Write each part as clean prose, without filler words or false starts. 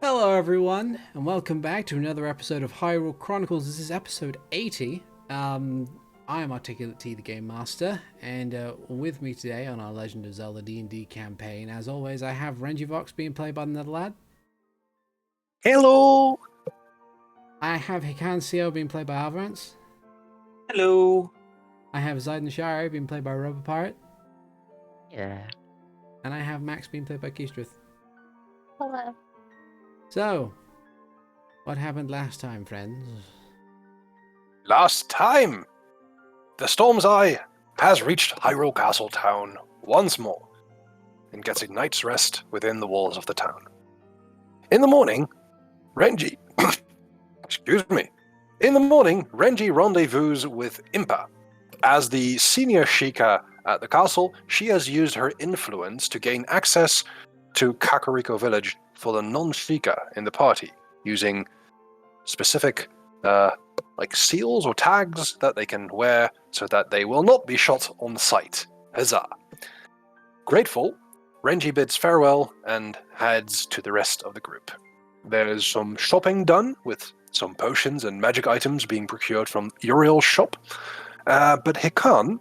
Hello everyone, and welcome back to another episode of Hyrule Chronicles. This is episode 80. I am Articulate T, the Game Master, and with me today on our Legend of Zelda D&D campaign, as always, I have Renji Vox being played by another lad. Hello! I have Hikan Sio being played by Avrdal. Hello! I have Zayden Shire being played by Robo Pirate. Yeah. And I have Max being played by Keistrith. Hello. So, what happened last time, friends? Last time, the Storm's Eye has reached Hyrule Castle town once more and gets a night's rest within the walls of the town. In the morning, Renji... Renji rendezvous with Impa. As the senior Sheikah at the castle, she has used her influence to gain access to Kakariko village for the non-Sheikah in the party, using specific seals or tags that they can wear so that they will not be shot on sight. Huzzah! Grateful, Renji bids farewell and heads to the rest of the group. There is some shopping done, with some potions and magic items being procured from Uriel's shop, but Hikan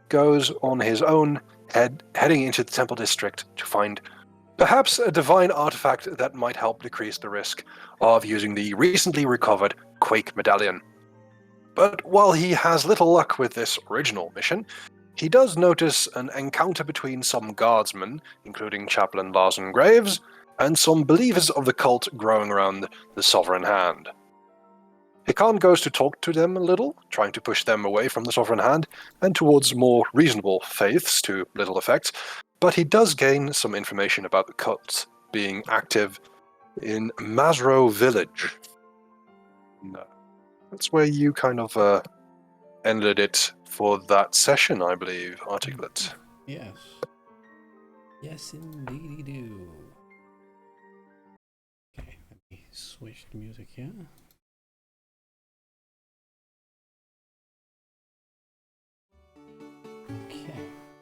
goes on his own, heading into the temple district to find perhaps a divine artifact that might help decrease the risk of using the recently recovered Quake Medallion. But while he has little luck with this original mission, he does notice an encounter between some guardsmen, including Chaplain Larson Graves, and some believers of the cult growing around the Sovereign Hand. Hikan goes to talk to them a little, trying to push them away from the Sovereign Hand and towards more reasonable faiths to little effect, but he does gain some information about the cult being active in Masro village. No. That's where you kind of ended it for that session, I believe, Articulate. Yes. Yes, indeed do. Okay, let me switch the music here. Okay,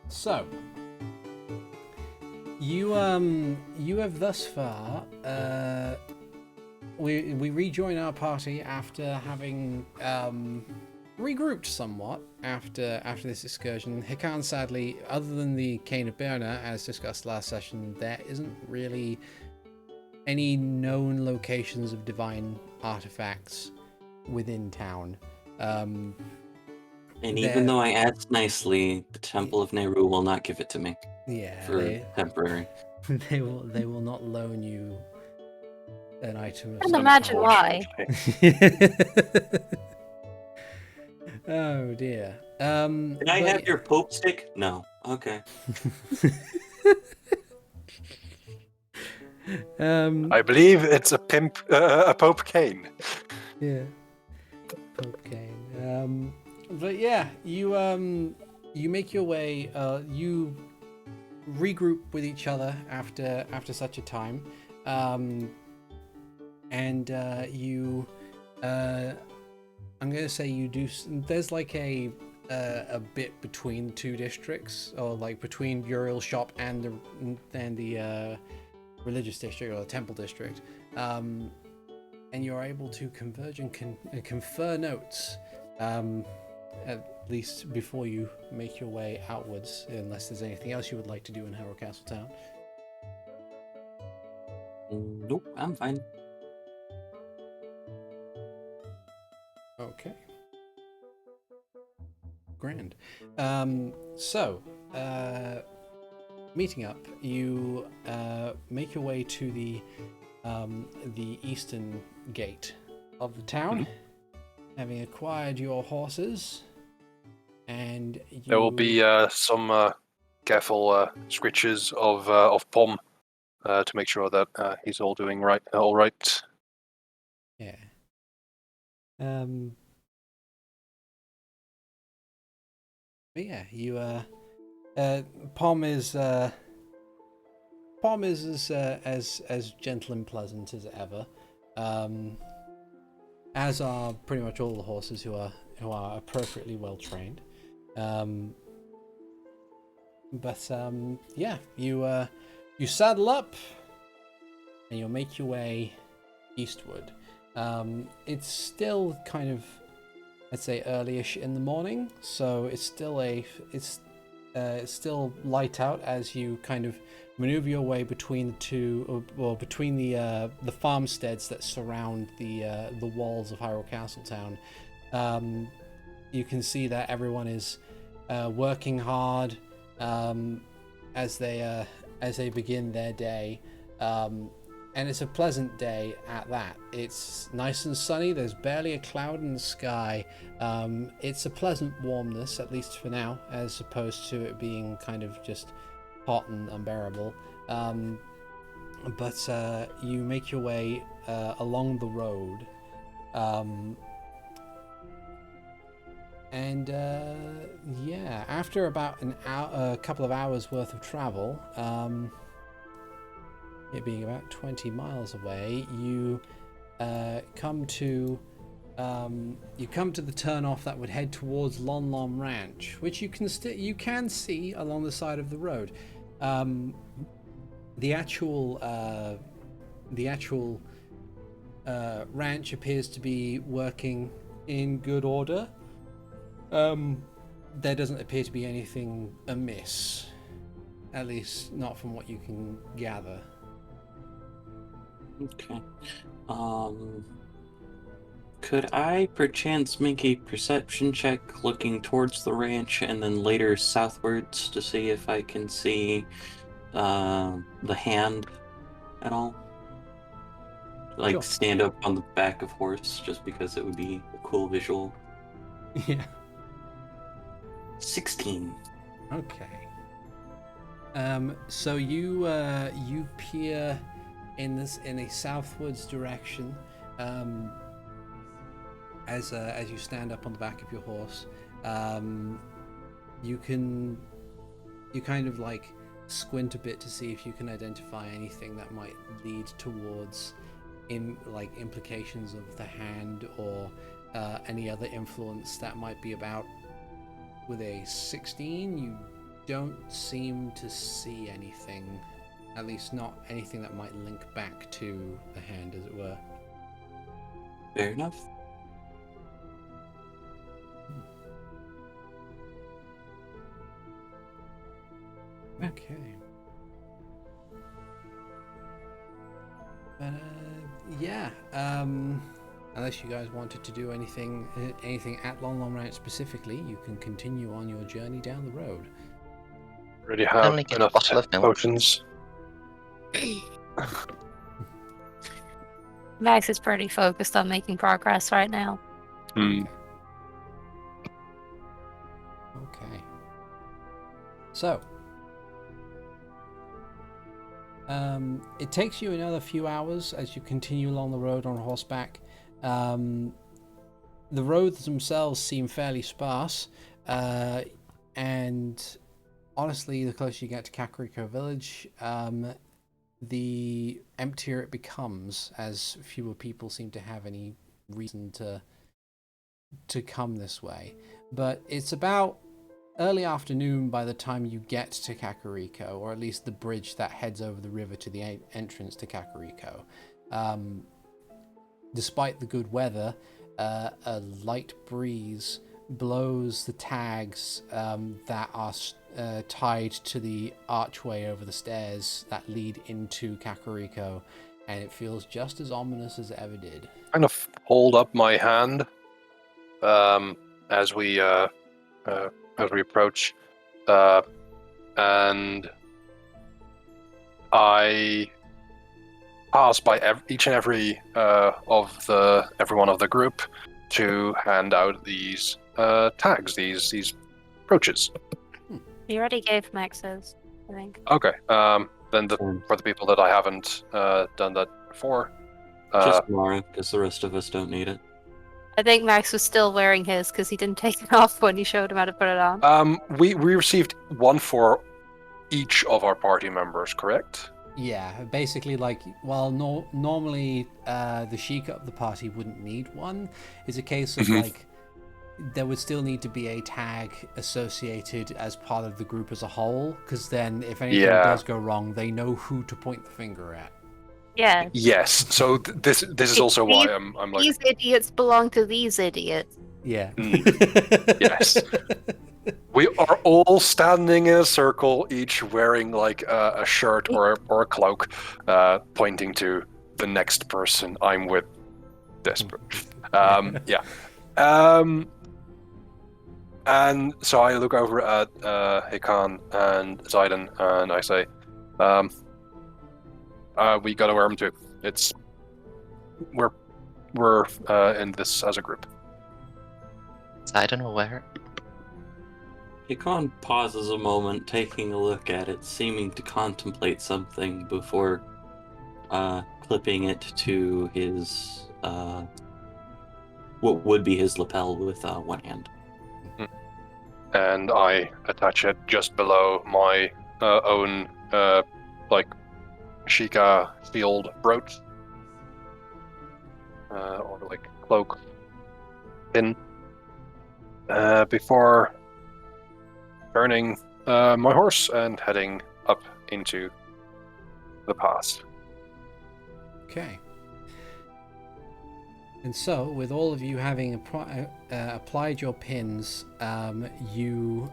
so you have thus far we rejoin our party after having regrouped somewhat after this excursion. Hikan, sadly, other than the Cane of Berna, as discussed last session, there isn't really any known locations of divine artifacts within town. And even though I asked nicely, the Temple of Nehru will not give it to me. Yeah, for temporary. They will not loan you an item of I can some imagine kind. why. Oh dear. Can I have your Pope stick? No. Okay. I believe it's a Pope Cane. Yeah. Pope Cane. But yeah, you make your way. You regroup with each other after such a time, and you. I'm gonna say you do. There's like a bit between two districts, or like between Uriel's shop and the religious district or the temple district, and you're able to converge and confer notes. At least before you make your way outwards, unless there's anything else you would like to do in Hyrule Castle Town. Nope, I'm fine. Okay. Grand. So, meeting up, you make your way to the eastern gate of the town, having acquired your horses, and There will be some careful scritches of Pom to make sure that he's all doing all right. Yeah. But yeah, you Pom is as gentle and pleasant as ever, as are pretty much all the horses who are appropriately well trained. Yeah, you saddle up and you'll make your way eastward. It's still kind of, I'd say, early-ish in the morning, so it's still still light out as you kind of maneuver your way between between the farmsteads that surround the walls of Hyrule Castletown. You can see that everyone is working hard as they begin their day, and it's a pleasant day at that. It's nice and sunny. There's barely a cloud in the sky. It's a pleasant warmness, at least for now, as opposed to it being kind of just hot and unbearable. But you make your way along the road, and after about a couple of hours worth of travel, it being about 20 miles away, you come to the turnoff that would head towards Lon Lon Ranch, which you can see along the side of the road. The actual ranch appears to be working in good order. There doesn't appear to be anything amiss, at least not from what you can gather. Okay. Could I perchance make a perception check looking towards the ranch and then later southwards to see if I can see the hand at all? Like, Sure. stand up on the back of horse, just because it would be a cool visual. Yeah. 16. Okay. So you peer in a southwards direction, as you stand up on the back of your horse. You kind of like squint a bit to see if you can identify anything that might lead towards implications of the hand or any other influence that might be about. With a 16, you don't seem to see anything, at least not anything that might link back to the hand, as it were. Fair enough. Okay. But unless you guys wanted to do anything at Lon Lon Ranch specifically, you can continue on your journey down the road. Already have Only get a enough bottle of milk. potions. Max is pretty focused on making progress right now. Okay. So, it takes you another few hours as you continue along the road on horseback. The roads themselves seem fairly sparse, and honestly, the closer you get to Kakariko Village, the emptier it becomes, as fewer people seem to have any reason to come this way. But it's about early afternoon by the time you get to Kakariko, or at least the bridge that heads over the river to the entrance to Kakariko. Despite the good weather, a light breeze blows the tags that are tied to the archway over the stairs that lead into Kakariko, and it feels just as ominous as it ever did. Kind of hold up my hand as we approach, and I pass by each and every everyone of the group to hand out these tags, these brooches. You already gave Max's, I think. Okay. Then for the people that I haven't done that for, Just Mara, because the rest of us don't need it. I think Max was still wearing his because he didn't take it off when you showed him how to put it on. we received one for each of our party members, correct? Yeah, basically, normally the Sheikah of the party wouldn't need one. It's a case of there would still need to be a tag associated as part of the group as a whole, because then if anything does go wrong, they know who to point the finger at. Yeah. Yes. So this is also why I'm like, These idiots belong to these idiots. Yeah. yes. We are all standing in a circle, each wearing like a shirt or a cloak, pointing to the next person I'm with. Desperate. Yeah. And so I look over at Hikan and Zayden, and I say, "We gotta wear them too. We're in this as a group." I don't know where. Hikan pauses a moment, taking a look at it, seeming to contemplate something before clipping it to his what would be his lapel with one hand. And I attach it just below my own like Sheikah field brooch or like cloak pin before turning my horse and heading up into the pass. Okay. And so, with all of you having applied your pins, you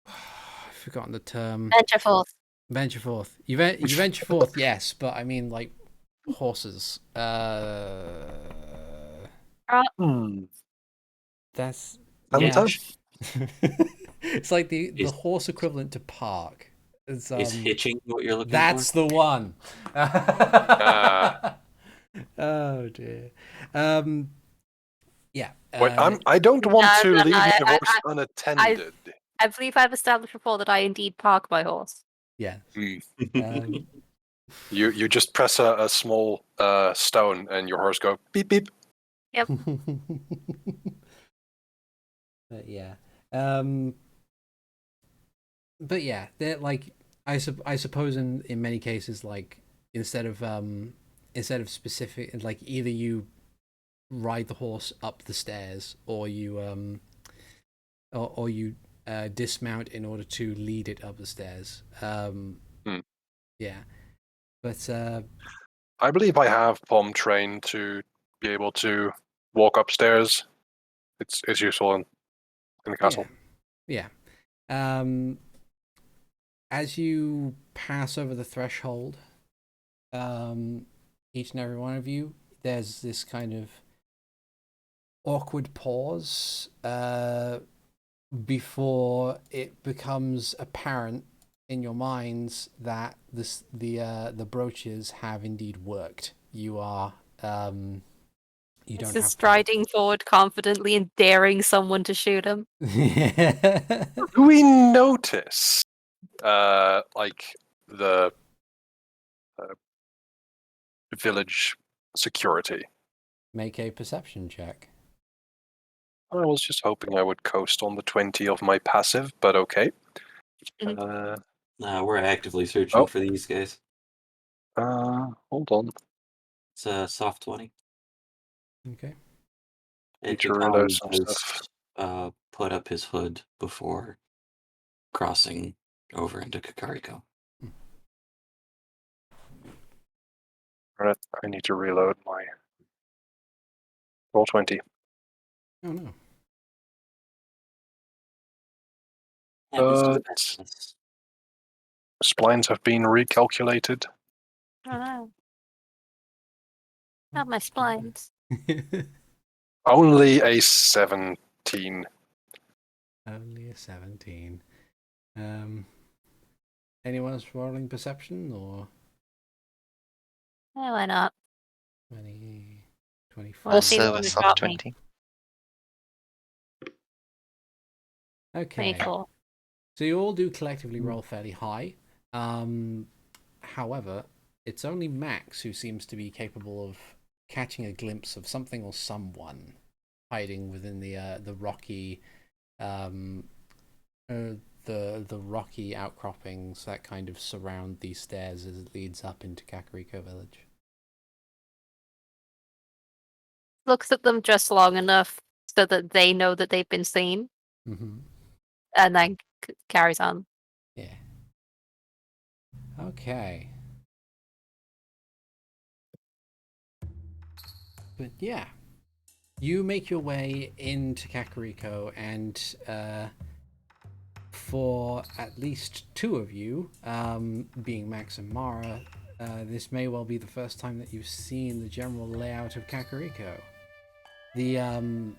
I've forgotten the term. Venture forth. Venture forth. You venture forth, yes, but I mean like horses. That's Yeah. It's like the horse equivalent to park. It's, is hitching what you're looking that's for? the one. Oh dear. Yeah. Wait, I don't want to no, leave my I- horse unattended. I believe I've established before that I indeed park my horse. Yeah. You just press a small stone and your horse go beep beep. Yep. But yeah. But yeah, they're like I suppose in many cases, like instead of specific, like either you ride the horse up the stairs or you or you dismount in order to lead it up the stairs. Yeah. But I believe I have Palm trained to be able to walk upstairs. It's useful in the castle. Yeah. As you pass over the threshold, each and every one of you, there's this kind of awkward pause before it becomes apparent in your minds that the brooches have indeed worked. You are you don't have striding forward confidently and daring someone to shoot him. Do we notice like the village security? Make a perception check. I was just hoping I would coast on the 20 of my passive, but okay. We're actively searching for these guys. Hold on. It's a soft 20. Okay. Put up his hood before crossing over into Kakariko. I need to reload my roll 20. Oh no. Splines have been recalculated. I don't know. Not my splines. Only a 17. Only a 17. Anyone else rolling perception or? Yeah, why not? 20, 25. Well, see the Also one a who soft dropped me. 20. Okay. 24. So you all do collectively roll fairly high. However, it's only Max who seems to be capable of catching a glimpse of something or someone hiding within the rocky the rocky outcroppings that kind of surround these stairs as it leads up into Kakariko village. Looks at them just long enough so that they know that they've been seen, Mm-hmm. and then carries on. Yeah. Okay. But yeah, you make your way into Kakariko, and for at least two of you, being Max and Mara, this may well be the first time that you've seen the general layout of Kakariko. The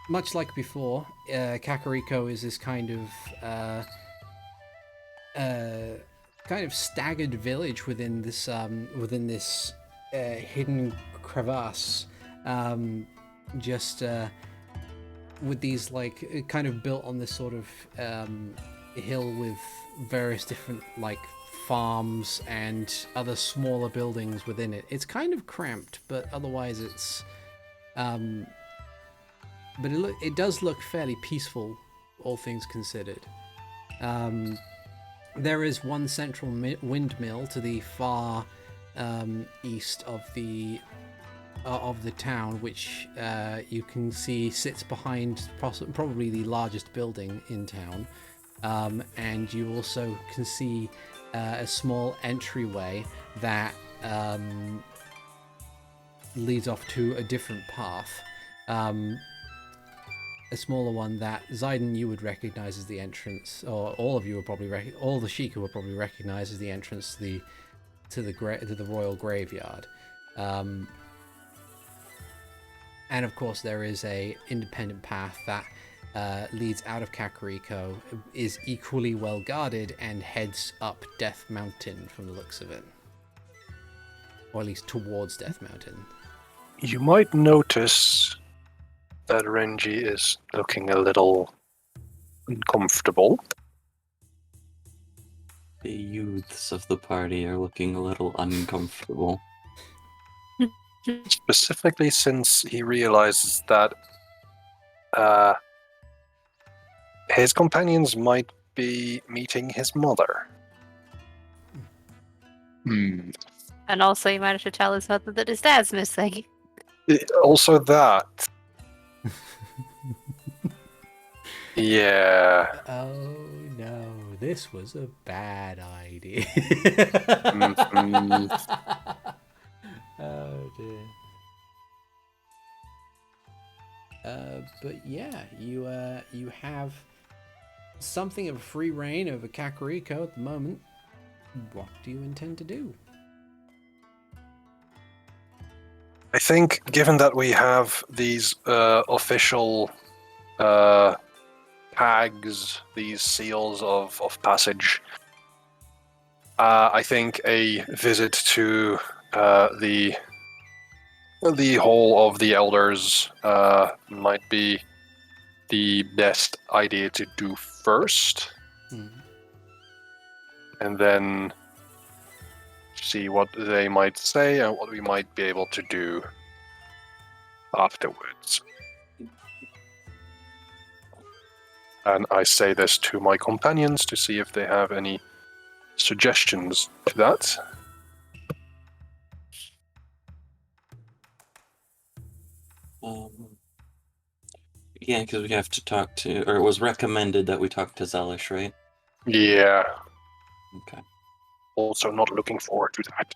much like before, Kakariko is this kind of staggered village within this hidden crevasse, just with these like kind of built on this sort of hill with various different like farms and other smaller buildings within it. It's kind of cramped, but otherwise it's but it does look fairly peaceful, all things considered. There is one central windmill to the far east of the town, which you can see sits behind probably the largest building in town, and you also can see a small entryway that leads off to a different path. A smaller one that Zayden you would recognize as the entrance, or all of you would probably all the Sheikah would probably recognize as the entrance to the royal graveyard. And of course there is a independent path that leads out of Kakariko, is equally well guarded, and heads up Death Mountain from the looks of it, or at least towards Death Mountain. You might notice that Renji is looking a little uncomfortable. The youths of the party are looking a little uncomfortable. Specifically since he realizes that his companions might be meeting his mother. And also, he managed to tell his mother that his dad's missing. Also that. Yeah. Oh no, this was a bad idea. Oh dear. But yeah, you have something of a free reign over Kakariko at the moment. What do you intend to do? I think, given that we have these official tags, these seals of passage, I think a visit to the Hall of the Elders might be the best idea to do first, and then see what they might say and what we might be able to do afterwards. And I say this to my companions to see if they have any suggestions to that. Yeah, because we have to talk to, or it was recommended that we talk to Zelish, right? Yeah. Okay. Also not looking forward to that.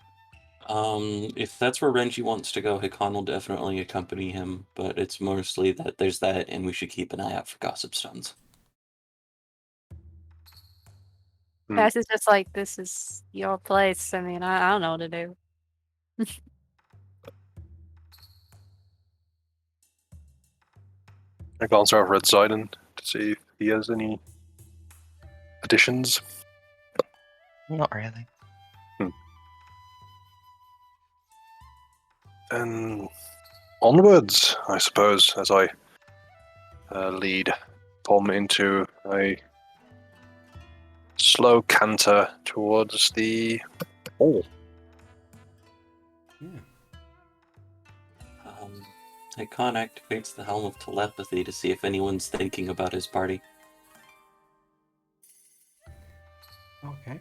If that's where Renji wants to go, Hikan will definitely accompany him, but it's mostly that there's that, and we should keep an eye out for gossip stones. Cass is just like, this is your place. I mean, I don't know what to do. I glance over at Zayden to see if he has any additions. Not really. And onwards, I suppose, as I lead Tom into a slow canter towards the hall. Yeah. Hikan activates the Helm of Telepathy to see if anyone's thinking about his party. Okay.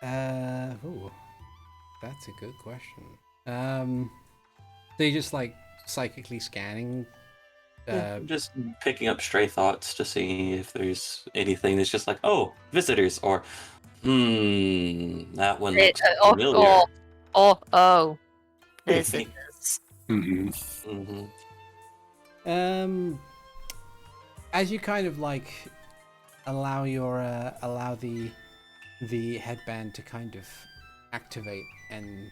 Oh, that's a good question. So you're just like psychically scanning. Just picking up stray thoughts to see if there's anything that's just like, oh, visitors, or That one It, looks familiar. this is. Mm-hmm. As you kind of like allow the headband to kind of activate and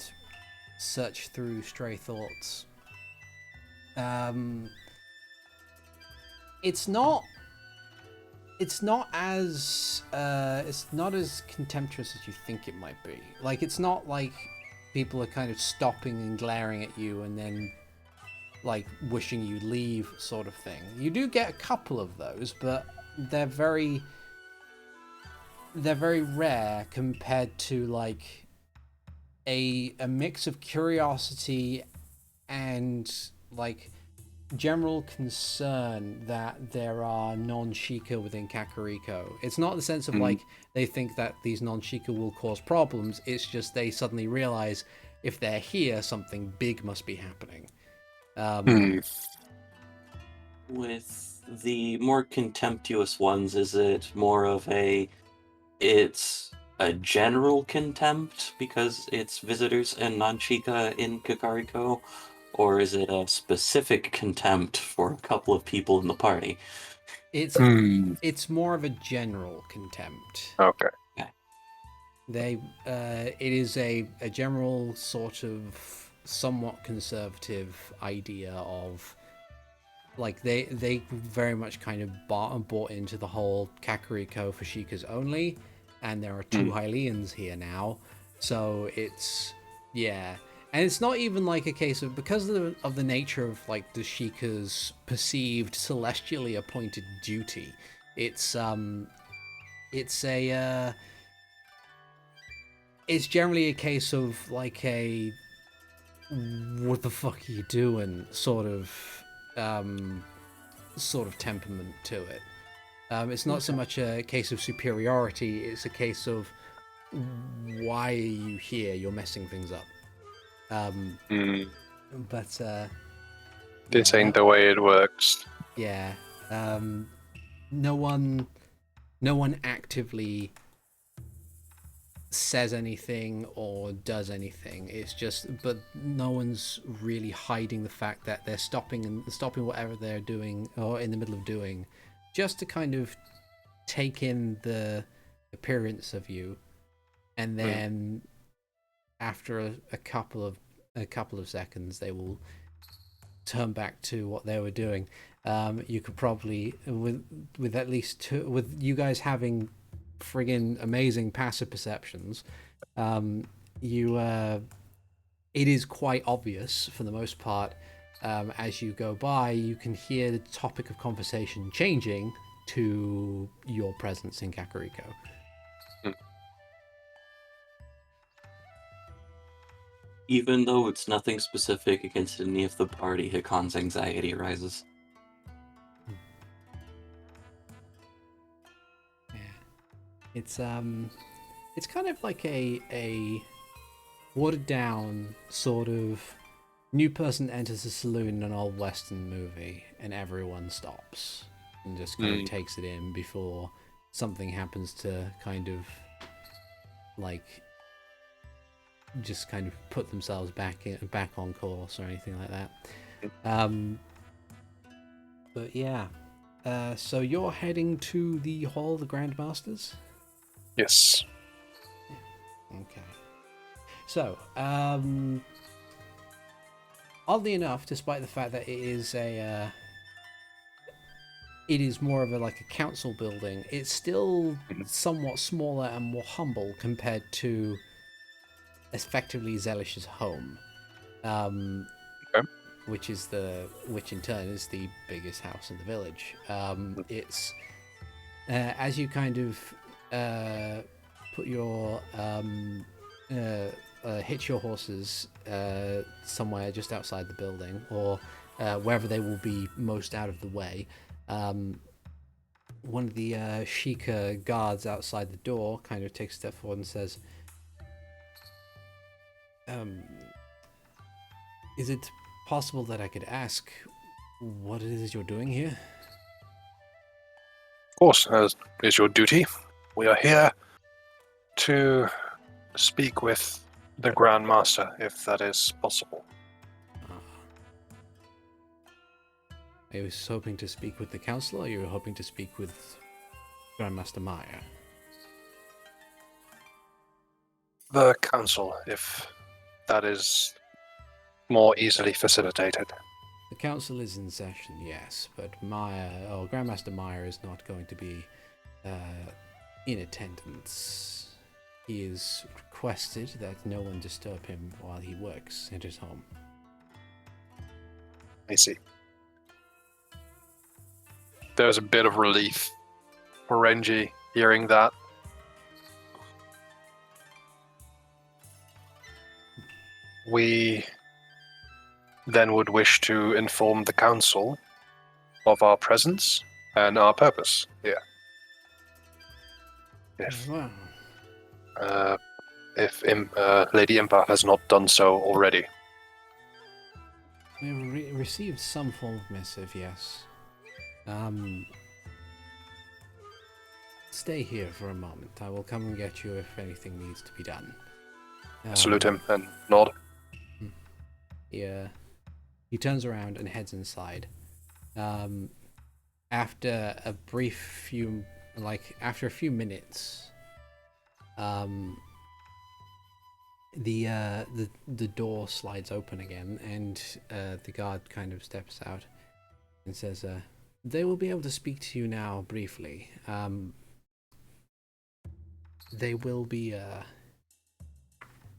search through stray thoughts. It's not as contemptuous as you think it might be. Like, it's not like people are kind of stopping and glaring at you and then like wishing you leave sort of thing. You do get a couple of those, but they're very rare compared to like a mix of curiosity and like general concern that there are non-Sheikah within Kakariko. It's not the sense of like they think that these non-Sheikah will cause problems. It's just they suddenly realize if they're here, something big must be happening. With the more contemptuous ones, is it more of it's a general contempt because it's visitors and non-Chica in Kakariko? Or is it a specific contempt for a couple of people in the party? It's more of a general contempt. Okay. It is a general sort of somewhat conservative idea of like they very much kind of bought into the whole Kakariko for Sheikahs only, and there are two Hylians here now, so it's and it's not even like a case of because of the nature of like the Sheikah's perceived celestially appointed duty. It's generally a case of like a what the fuck are you doing sort of temperament to it. It's not so much a case of superiority, it's a case of why are you here? You're messing things up. But this ain't the way it works. Yeah. No one actively says anything or does anything. It's just, but no one's really hiding the fact that they're stopping whatever they're doing or in the middle of doing, just to kind of take in the appearance of you, and then after a couple of seconds, they will turn back to what they were doing. You could probably, with at least two, with you guys having friggin' amazing passive perceptions, it is quite obvious for the most part. As you go by, you can hear the topic of conversation changing to your presence in Kakariko. Even though it's nothing specific against any of the party, Hikan's anxiety arises. It's kind of like a watered down sort of new person enters a saloon in an old western movie and everyone stops and just kind of takes it in before something happens to kind of like just kind of put themselves back on course or anything like that. But yeah, so you're heading to the Hall of the Grandmasters? Yes. Okay. So, oddly enough, despite the fact that it is more of a council building, it's still somewhat smaller and more humble compared to effectively Zelish's home, which in turn is the biggest house in the village. It's as you kind of put your hitch your horses somewhere just outside the building, or wherever they will be most out of the way. One of the Sheikah guards outside the door kind of takes a step forward and says, is it possible that I could ask what it is you're doing here? Of course, as is your duty. We are here to speak with the Grand Master, if that is possible. I was hoping to speak with the council, or you were hoping to speak with Grandmaster Meyer? The council, if that is more easily facilitated. The council is in session, yes, but Grandmaster Meyer is not going to be in attendance. He has requested that no one disturb him while he works at his home. I see. There's a bit of relief for Renji hearing that. We then would wish to inform the council of our presence and our purpose here. Well, If Lady Impa has not done so already. we've received some form of missive, yes. Stay here for a moment. I will come and get you if anything needs to be done. Salute him and nod. He turns around and heads inside. After a few minutes, the door slides open again, and the guard kind of steps out and says, "They will be able to speak to you now briefly. They will be,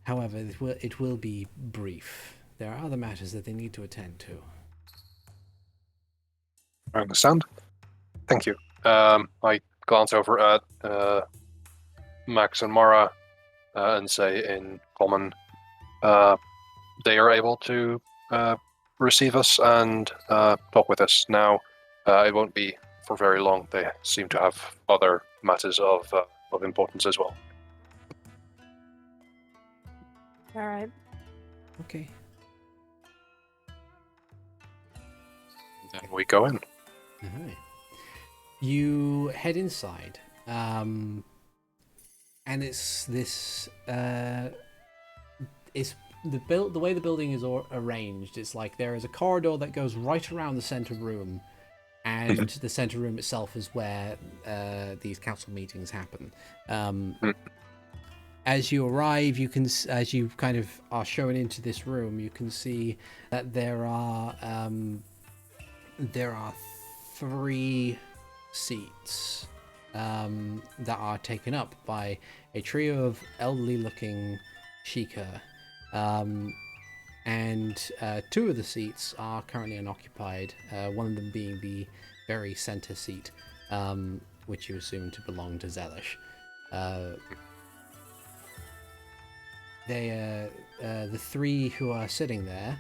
however, it will be brief. There are other matters that they need to attend to." I understand. Thank you. I glance over at Max and Mara and say in common, they are able to receive us and talk with us now. It won't be for very long. They seem to have other matters of importance as well. All right. Okay. Then we go in. Alright. You head inside, and it's this. It's the way the building is arranged. It's like there is a corridor that goes right around the center room, and the center room itself is where these council meetings happen. As you arrive, as you kind of are shown into this room, you can see that there are 3 seats that are taken up by a trio of elderly-looking Sheikah, and 2 of the seats are currently unoccupied. One of them being the very center seat, which you assume to belong to Zelish. The 3 who are sitting there,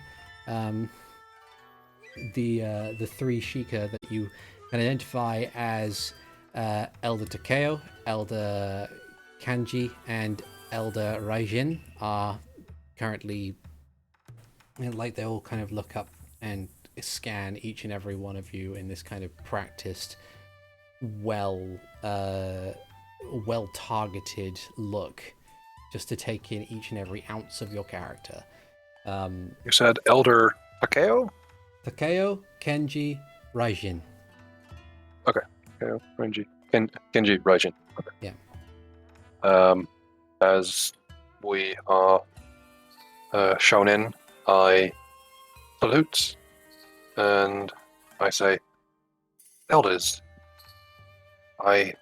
the 3 Sheikah that you can identify as Elder Takeo, Elder Kanji, and Elder Raijin are currently, like, they all kind of look up and scan each and every one of you in this kind of practiced, well targeted look, just to take in each and every ounce of your character. You said Elder Takeo? Takeo, Kenji, Raijin. Okay. Takeo, Renji. Kenji, Raijin. Okay. Yeah. As we are shown in, I salute and I say, Elders, I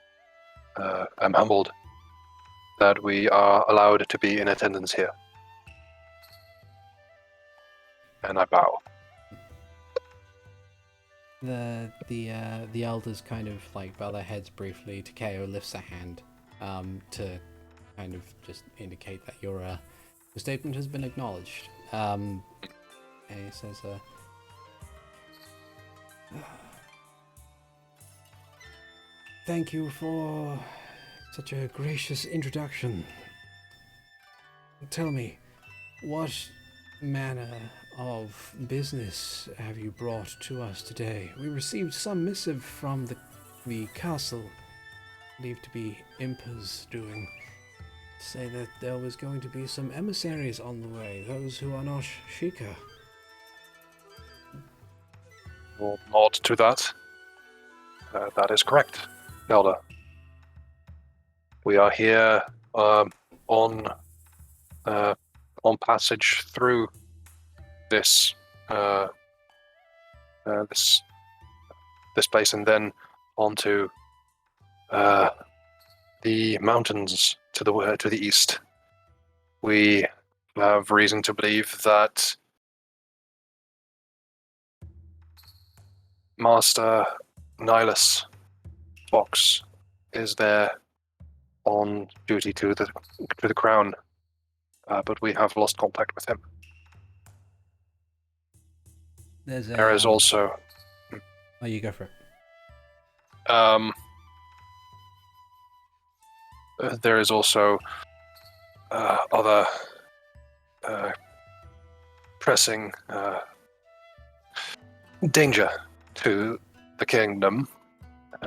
am humbled that we are allowed to be in attendance here. And I bow. The elders kind of like bow their heads briefly. Takeo lifts a hand to kind of just indicate that your statement has been acknowledged. And he says, "Thank you for such a gracious introduction. Tell me, what manner of business have you brought to us today? We received some missive from the castle, believed to be Impa's doing. say that there was going to be some emissaries on the way, those who are not Sheikah. We'll nod to that. That is correct, Elder. We are here on passage through this this place, and then onto the mountains to the east. We have reason to believe that Master Nihilus Vox is there on duty to the crown, but we have lost contact with him. There is also. Oh, you go for it. There is also other pressing danger to the kingdom,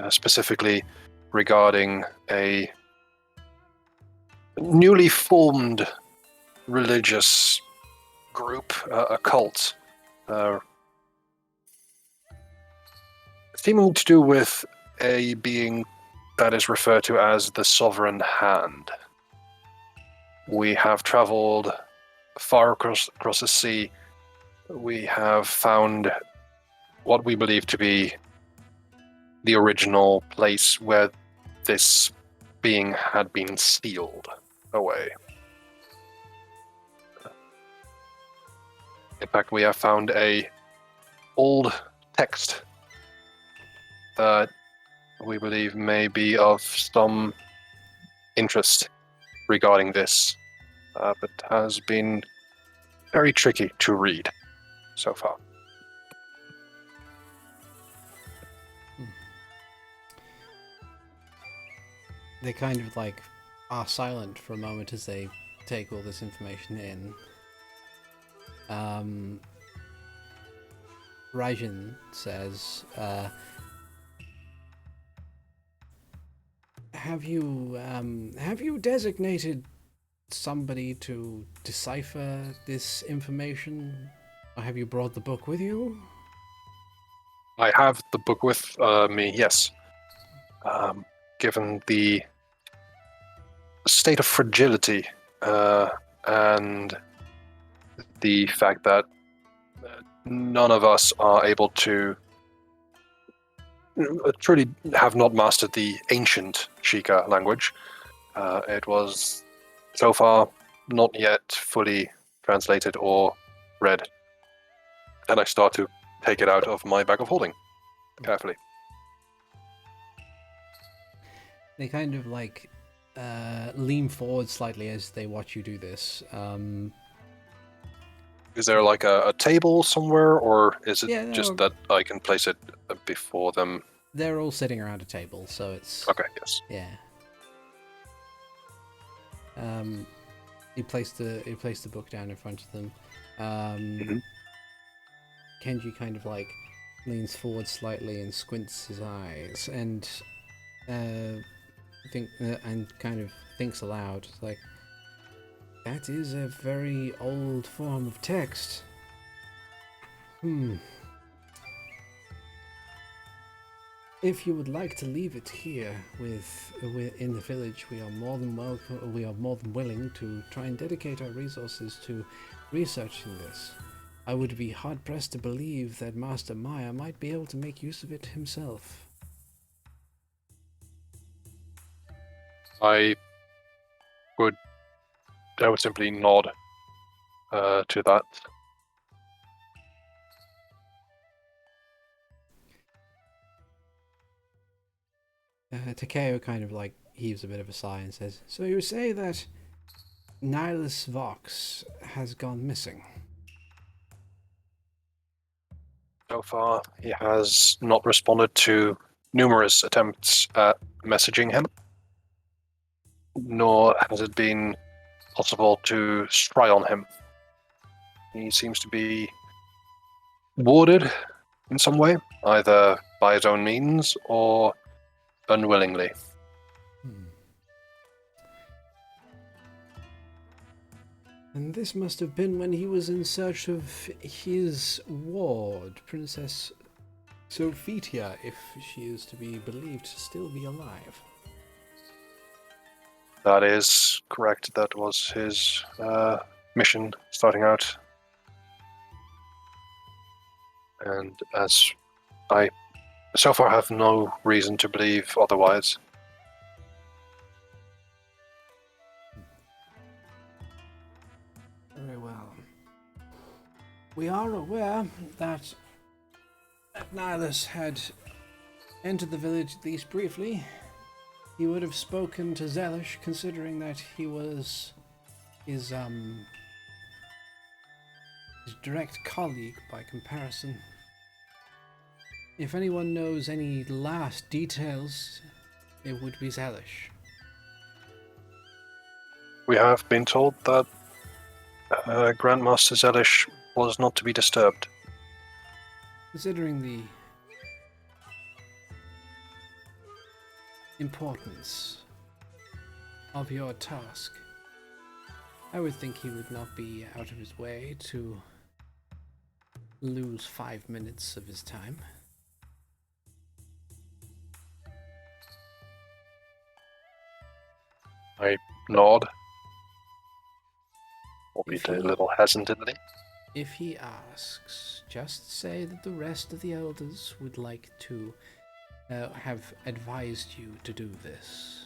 specifically regarding a newly formed religious group, a cult, seeming to do with a being that is referred to as the Sovereign Hand. We have traveled far across the sea. We have found what we believe to be the original place where this being had been sealed away. In fact, we have found a old text that we believe may be of some interest regarding this, but has been very tricky to read so far. They kind of like are silent for a moment as they take all this information in. Raijin says, have you designated somebody to decipher this information? Or have you brought the book with you? I have the book with me, yes. Given the state of fragility and the fact that none of us are able to truly have not mastered the ancient Sheikah language. It was so far not yet fully translated or read. And I start to take it out of my bag of holding carefully. They kind of like lean forward slightly as they watch you do this. Is there like a table somewhere, or is it just no, that I can place it before them? They're all sitting around a table, so it's... Okay, yes. Yeah. He placed the book down in front of them. Kenji kind of like leans forward slightly and squints his eyes and kind of thinks aloud. It's like, that is a very old form of text. If you would like to leave it here in the village, we are more than welcome. We are more than willing to try and dedicate our resources to researching this. I would be hard pressed to believe that Master Maya might be able to make use of it himself. I would simply nod to that. Takeo kind of like heaves a bit of a sigh and says, "So you say that Nihilus Vox has gone missing?" So far, he has not responded to numerous attempts at messaging him, nor has it been possible to spy on him. He seems to be warded in some way, either by his own means or unwillingly. And this must have been when he was in search of his ward, Princess Sophitia, if she is to be believed to still be alive. That is correct. That was his mission starting out. And as I so far have no reason to believe otherwise. Very well. We are aware that Nihilus had entered the village at least briefly. He would have spoken to Zelish, considering that he was his direct colleague by comparison. If anyone knows any last details, it would be Zelish. We have been told that Grandmaster Zelish was not to be disturbed. Considering the importance of your task, I would think he would not be out of his way to lose 5 minutes of his time. I nod, albeit a little hesitantly. If he asks, just say that the rest of the elders would like to have advised you to do this.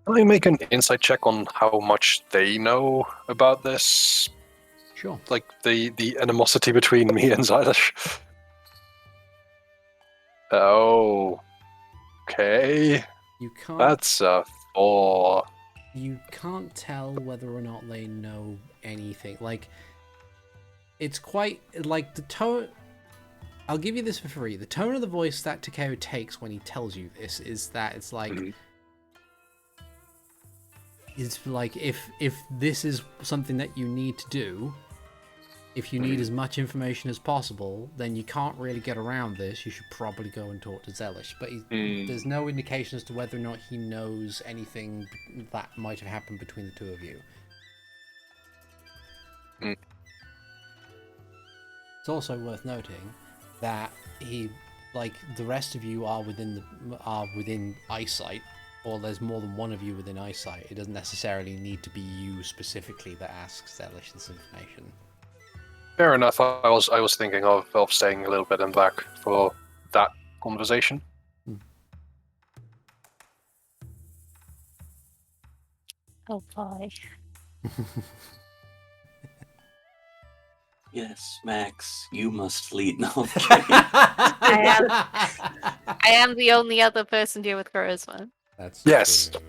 Can I make an insight check on how much they know about this? Sure. Like the animosity between me and Zylish? Oh, okay. You can't. That's a 4. You can't tell whether or not they know anything. Like, it's quite like the tone. I'll give you this for free. The tone of the voice that Takeo takes when he tells you this is that it's like. Mm-hmm. It's like if this is something that you need to do, if you need as much information as possible, then you can't really get around this. You should probably go and talk to Zelish. But there's no indication as to whether or not he knows anything that might have happened between the two of you. It's also worth noting that he, like the rest of you, are within eyesight. Or there's more than one of you within eyesight. It doesn't necessarily need to be you specifically that asks Zelish this information. Fair enough. I was thinking of staying a little bit in back for that conversation. Oh boy. Yes, Max, you must lead. No, I'm kidding. I am the only other person here with charisma. That's Yes. true.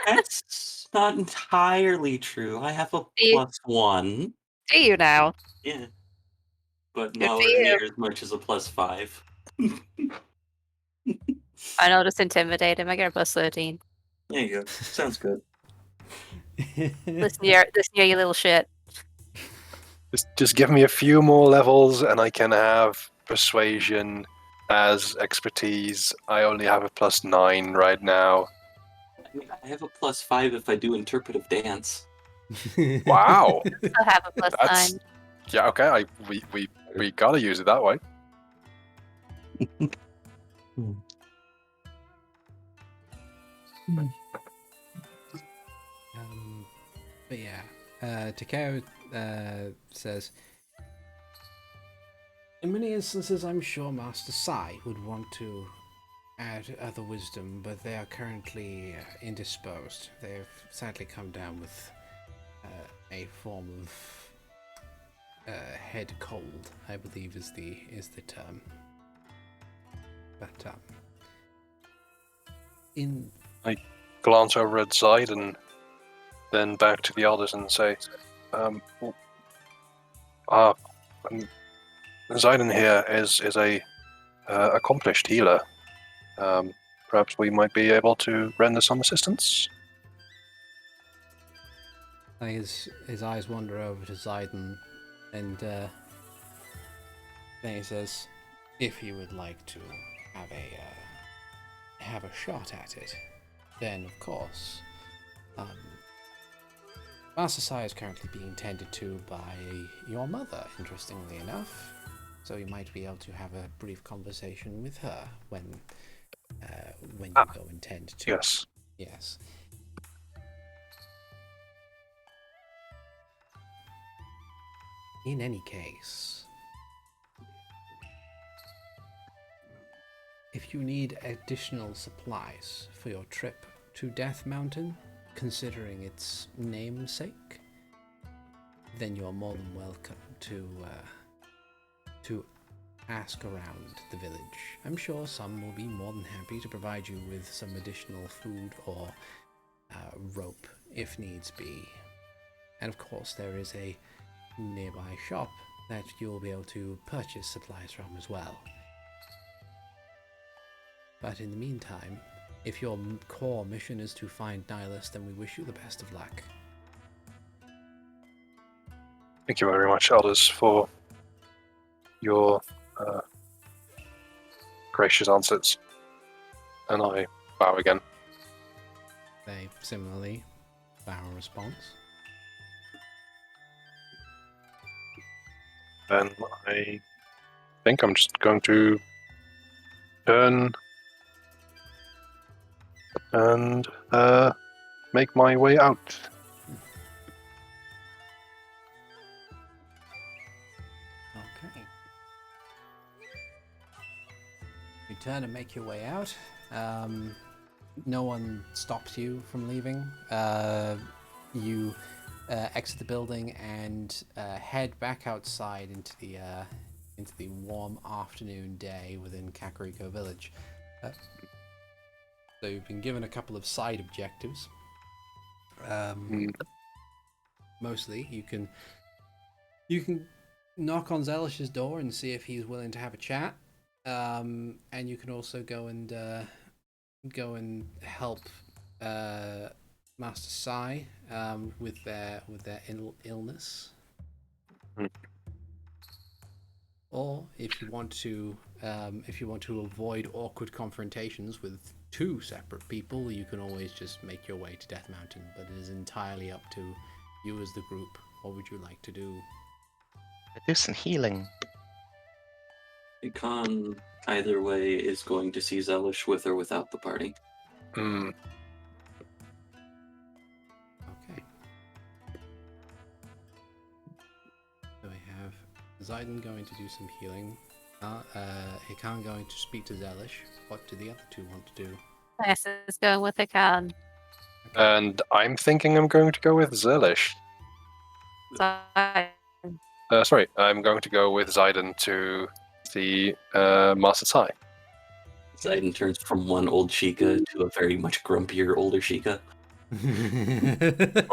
That's not entirely true. I have a You- +1. Do you now? Yeah. But Good for nowhere you. near as much as a +5. I know, just intimidate him. I get a +13. There you go. Sounds good. Listen here, you little shit. Just give me a few more levels and I can have persuasion as expertise. I only have a +9 right now. I mean, I have a +5 if I do interpretive dance. Wow. I'll have a That's +9. yeah. Okay. We gotta use it that way. But yeah, Takeo says, in many instances, I'm sure Master Sai would want to add other wisdom, but they are currently indisposed. They have sadly come down with a form of head cold, I believe is the term. But in Glance over at Zyd and then back to the elders and say, Zayden here is a accomplished healer. Perhaps we might be able to render some assistance. his eyes wander over to Zayden, and then he says, if you would like to have a shot at it, then of course, Master Sai is currently being tended to by your mother, interestingly enough. So you might be able to have a brief conversation with her when you go and tend to. Yes. Yes. In any case, if you need additional supplies for your trip to Death Mountain, considering its namesake, then you're more than welcome to ask around the village. I'm sure some will be more than happy to provide you with some additional food or rope if needs be. And of course, there is a nearby shop that you'll be able to purchase supplies from as well. But in the meantime, if your core mission is to find Nihilus, then we wish you the best of luck. Thank you very much, Elders, for your gracious answers. And I bow again. They similarly bow in response. Then I think I'm just going to turn and make my way out. Okay. You turn and make your way out. No one stops you from leaving. You exit the building and head back outside into the warm afternoon day within Kakariko Village. So you've been given a couple of side objectives. Mostly, you can knock on Zelish's door and see if he's willing to have a chat, and you can also go and help Master Sai with their illness. Or if you want to avoid awkward confrontations with two separate people, you can always just make your way to Death Mountain. But it is entirely up to you as the group. What would you like to do? Do some healing. Hikan, either way, is going to see Zelish with or without the party. Hmm. Okay. So we have Zayden going to do some healing. Hikan going to speak to Zelish. What do the other two want to do? Yes, is going with Hikan. And I'm thinking I'm going to go with Zelish. Sorry, I'm going to go with Zayden to the Master Sai. Zayden turns from one old Sheikah to a very much grumpier older Sheikah.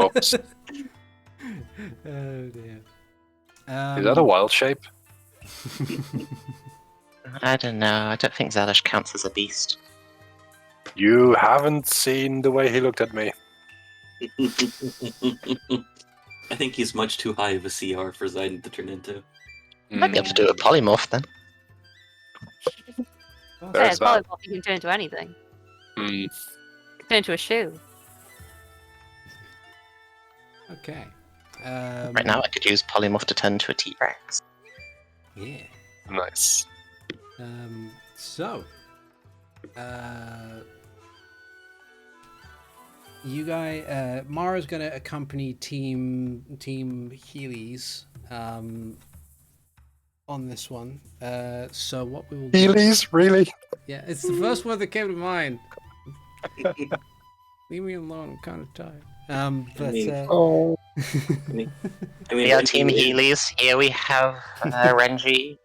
Oops. Oh dear. Is that a wild shape? I don't know. I don't think Zelish counts as a beast. You haven't seen the way he looked at me. I think he's much too high of a CR for Zayden to turn into. Might be able to do a polymorph then. There's that. You can turn into anything. Mm. You can turn into a shoe. Okay. Right now I could use polymorph to turn into a T-Rex. Yeah. Nice. So, you guys, Mara's gonna accompany Team Heelys on this one. So what we will do? Heelys, really? Yeah, it's the first word that came to mind. Leave me alone. I'm kind of tired. Oh. I mean, We are Team Heelys. Here we have Renji,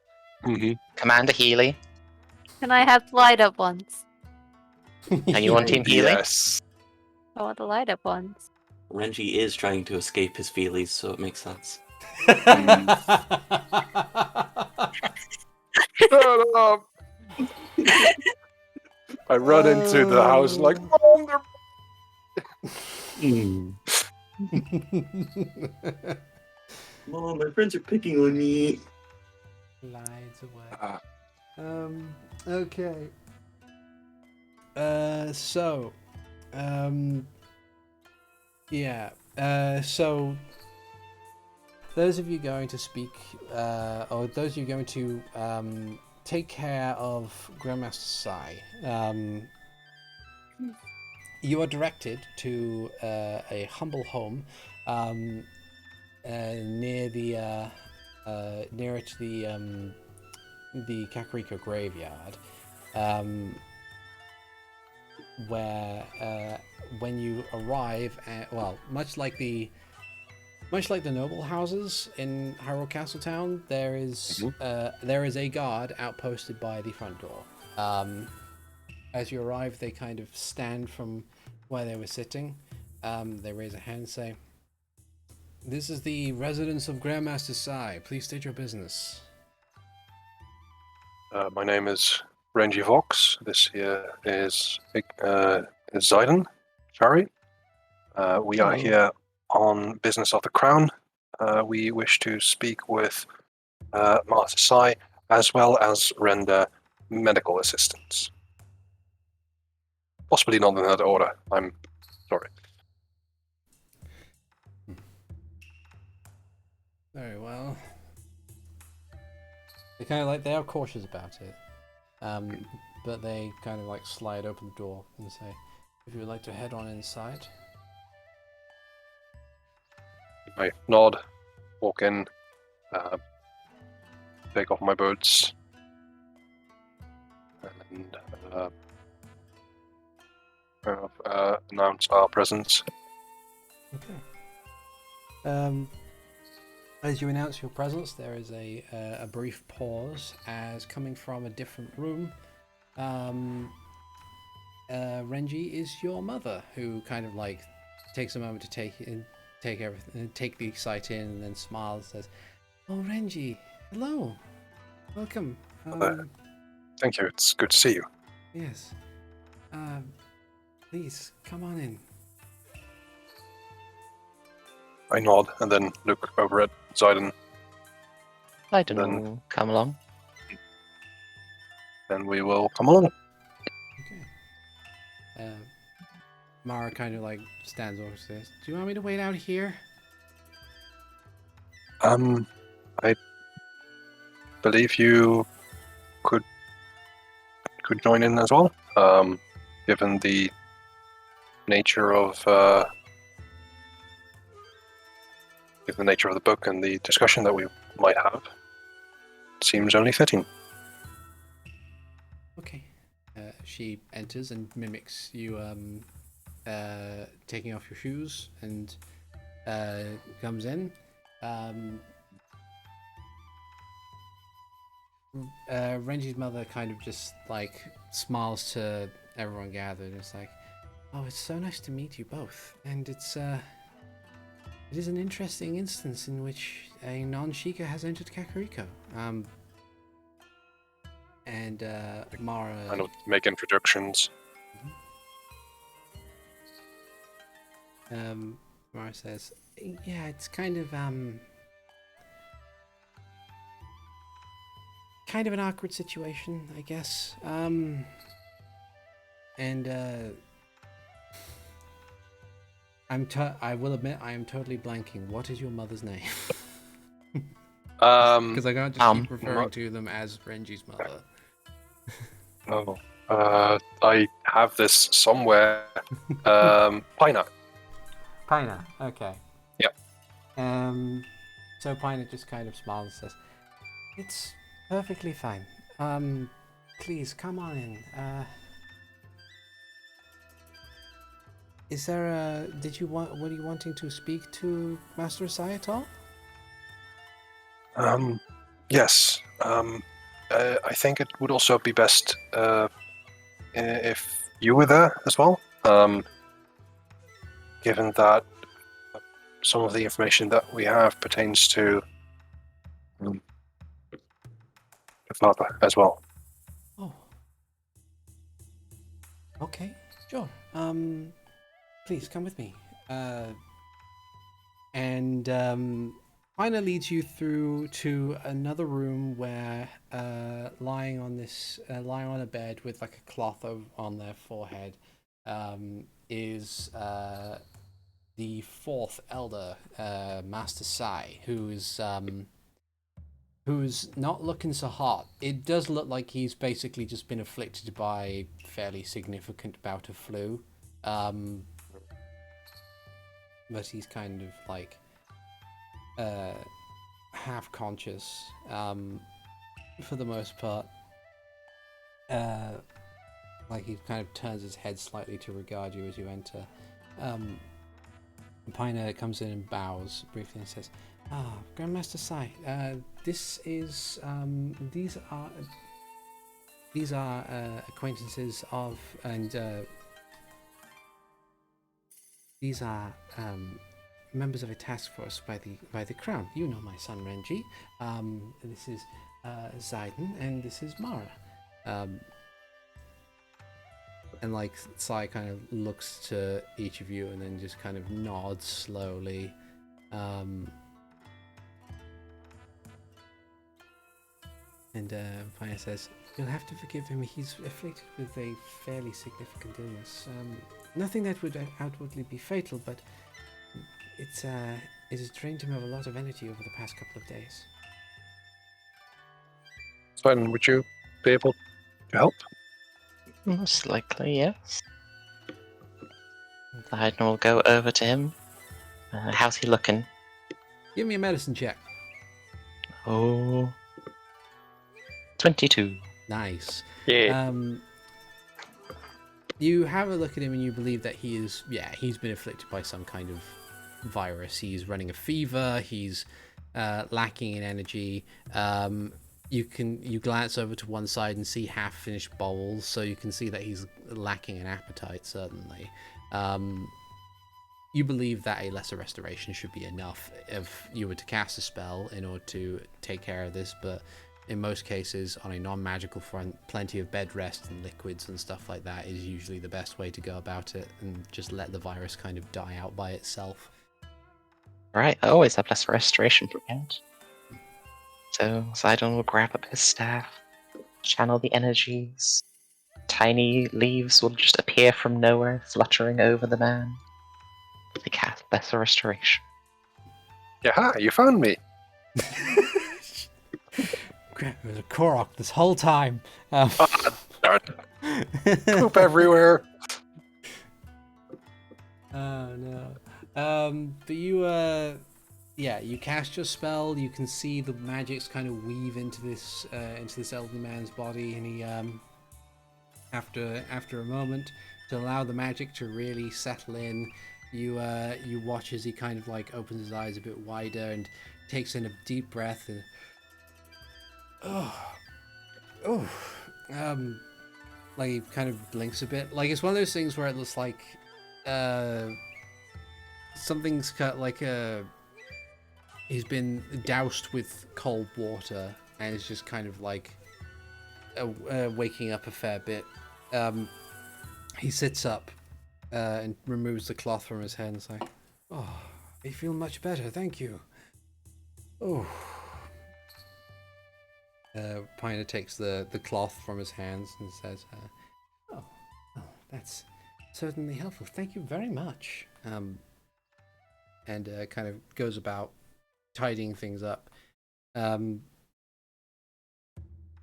Commander Healy. Can I have light up ones? Are you on Team Healy? Yes. I want the light up ones. Renji is trying to escape his feelies, so it makes sense. Shut up! I run into the house like, Mom, Mom, my friends are picking on me. Lies away. Ah. Okay. So, Yeah. So those of you going to speak, or those of you going to take care of Grandmaster Sai, you are directed to a humble home near the nearer to the Kakariko graveyard, where when you arrive, well, much like the noble houses in Hyrule Castletown, there is a guard outposted by the front door. As you arrive, they kind of stand from where they were sitting. They raise a hand and say, "This is the residence of Grandmaster Sai. Please state your business." My name is Renji Vox. This here is Zayden Shari. We are here on business of the crown. We wish to speak with Master Sai as well as render medical assistance. Possibly not in that order. I'm sorry. Very well. They are cautious about it, but they kind of like slide open the door and say, "If you would like to head on inside." I nod, walk in, take off my boots, and announce our presence. Okay. As you announce your presence, there is a brief pause as coming from a different room. Renji is your mother, who kind of like takes a moment to take everything, take the sight in, and then smiles and says, "Oh, Renji, hello, welcome." Thank you. It's good to see you. Yes. Please come on in. I nod and then look over at Zayden. I don't come along. Then we will come along. Okay. Mara kind of like stands over and says, "Do you want me to wait out here?" I believe you could join in as well. Given the nature of the book and the discussion that we might have, it seems only fitting. Okay. She enters and mimics you taking off your shoes and comes in. Renji's mother kind of just like smiles to everyone gathered. It's like, "Oh, it's so nice to meet you both, and it is an interesting instance in which a non-Sheikah has entered Kakariko." And Mara I don't make introductions. Mara says, "Yeah, it's kind of an awkward situation, I guess. I will admit I am totally blanking. What is your mother's name?" Because I can't just keep referring to them as Renji's mother. I have this somewhere. Pina. Pina, okay. Yep. So Pina just kind of smiles and says, "It's perfectly fine. Please come on in. Were you wanting to speak to Master Sai at all?" Yes. I think it would also be best if you were there as well. Given that some of the information that we have pertains to the father as well. Oh. Okay, sure. Please come with me. Pina leads you through to another room where, lying on a bed with like a cloth on their forehead, is the fourth elder, Master Sai, who's not looking so hot. It does look like he's basically just been afflicted by a fairly significant bout of flu. But he's kind of like half conscious for the most part. Like he kind of turns his head slightly to regard you as you enter. Pina comes in and bows briefly and says, Grandmaster Sai, these are acquaintances of, and these are members of a task force by the crown. You know my son Renji. This is Zayden, and this is Mara. And like Sai kind of looks to each of you and then just kind of nods slowly. And Pina says, "You'll have to forgive him. He's afflicted with a fairly significant illness. Nothing that would outwardly be fatal, but it has drained him of a lot of energy over the past couple of days." Sven, would you be able to help? Most likely, yes. Haydn will go over to him. How's he looking? Give me a medicine check. Oh. 22. Nice. Yeah. You have a look at him and you believe that he's been afflicted by some kind of virus. He's running a fever. He's lacking in energy. You glance over to one side and see half-finished bowls, so you can see that he's lacking in appetite, certainly. You believe that a lesser restoration should be enough if you were to cast a spell in order to take care of this, but in most cases, on a non-magical front, plenty of bed rest and liquids and stuff like that is usually the best way to go about it, and just let the virus kind of die out by itself. Right, I always have less restoration prepared. So Zidon will grab up his staff, channel the energies. Tiny leaves will just appear from nowhere, fluttering over the man. They cast lesser restoration. Yaha, you found me. Crap, it was a Korok this whole time. Darn. Poop everywhere. Oh no. But you cast your spell. You can see the magics kind of weave into this elderly man's body, and he after a moment, to allow the magic to really settle in, you watch as he kind of like opens his eyes a bit wider and takes in a deep breath and like he kind of blinks a bit. Like it's one of those things where it looks like something's cut, like he's been doused with cold water and is just kind of like waking up a fair bit. He sits up and removes the cloth from his head and is like, "Oh, I feel much better, thank you." Oh. Pina takes the cloth from his hands and says, oh, that's certainly helpful. Thank you very much. And kind of goes about tidying things up.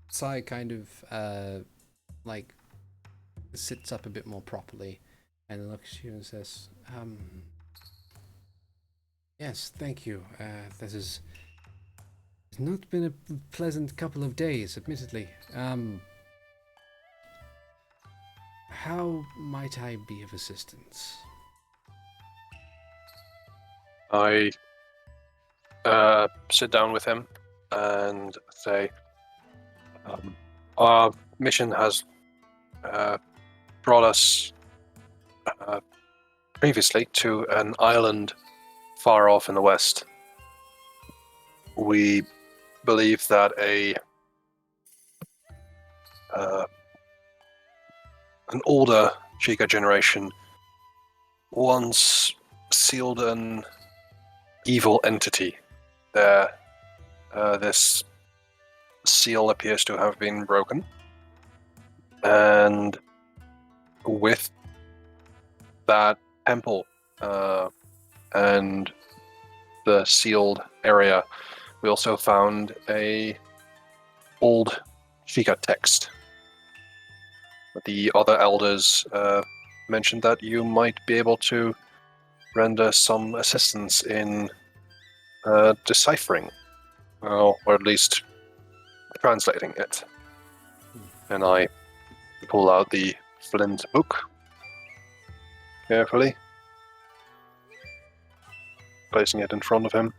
Sai kind of like sits up a bit more properly and looks at you and says, "Yes, thank you. This is... It's not been a pleasant couple of days, admittedly. How might I be of assistance?" I sit down with him and say, our mission has brought us previously to an island far off in the west. We believe that an older Chica generation once sealed an evil entity there. This seal appears to have been broken, and with that temple and the sealed area, we also found a old Shika text. The other elders mentioned that you might be able to render some assistance in deciphering, or at least translating it. And I pull out the flint book carefully, placing it in front of him.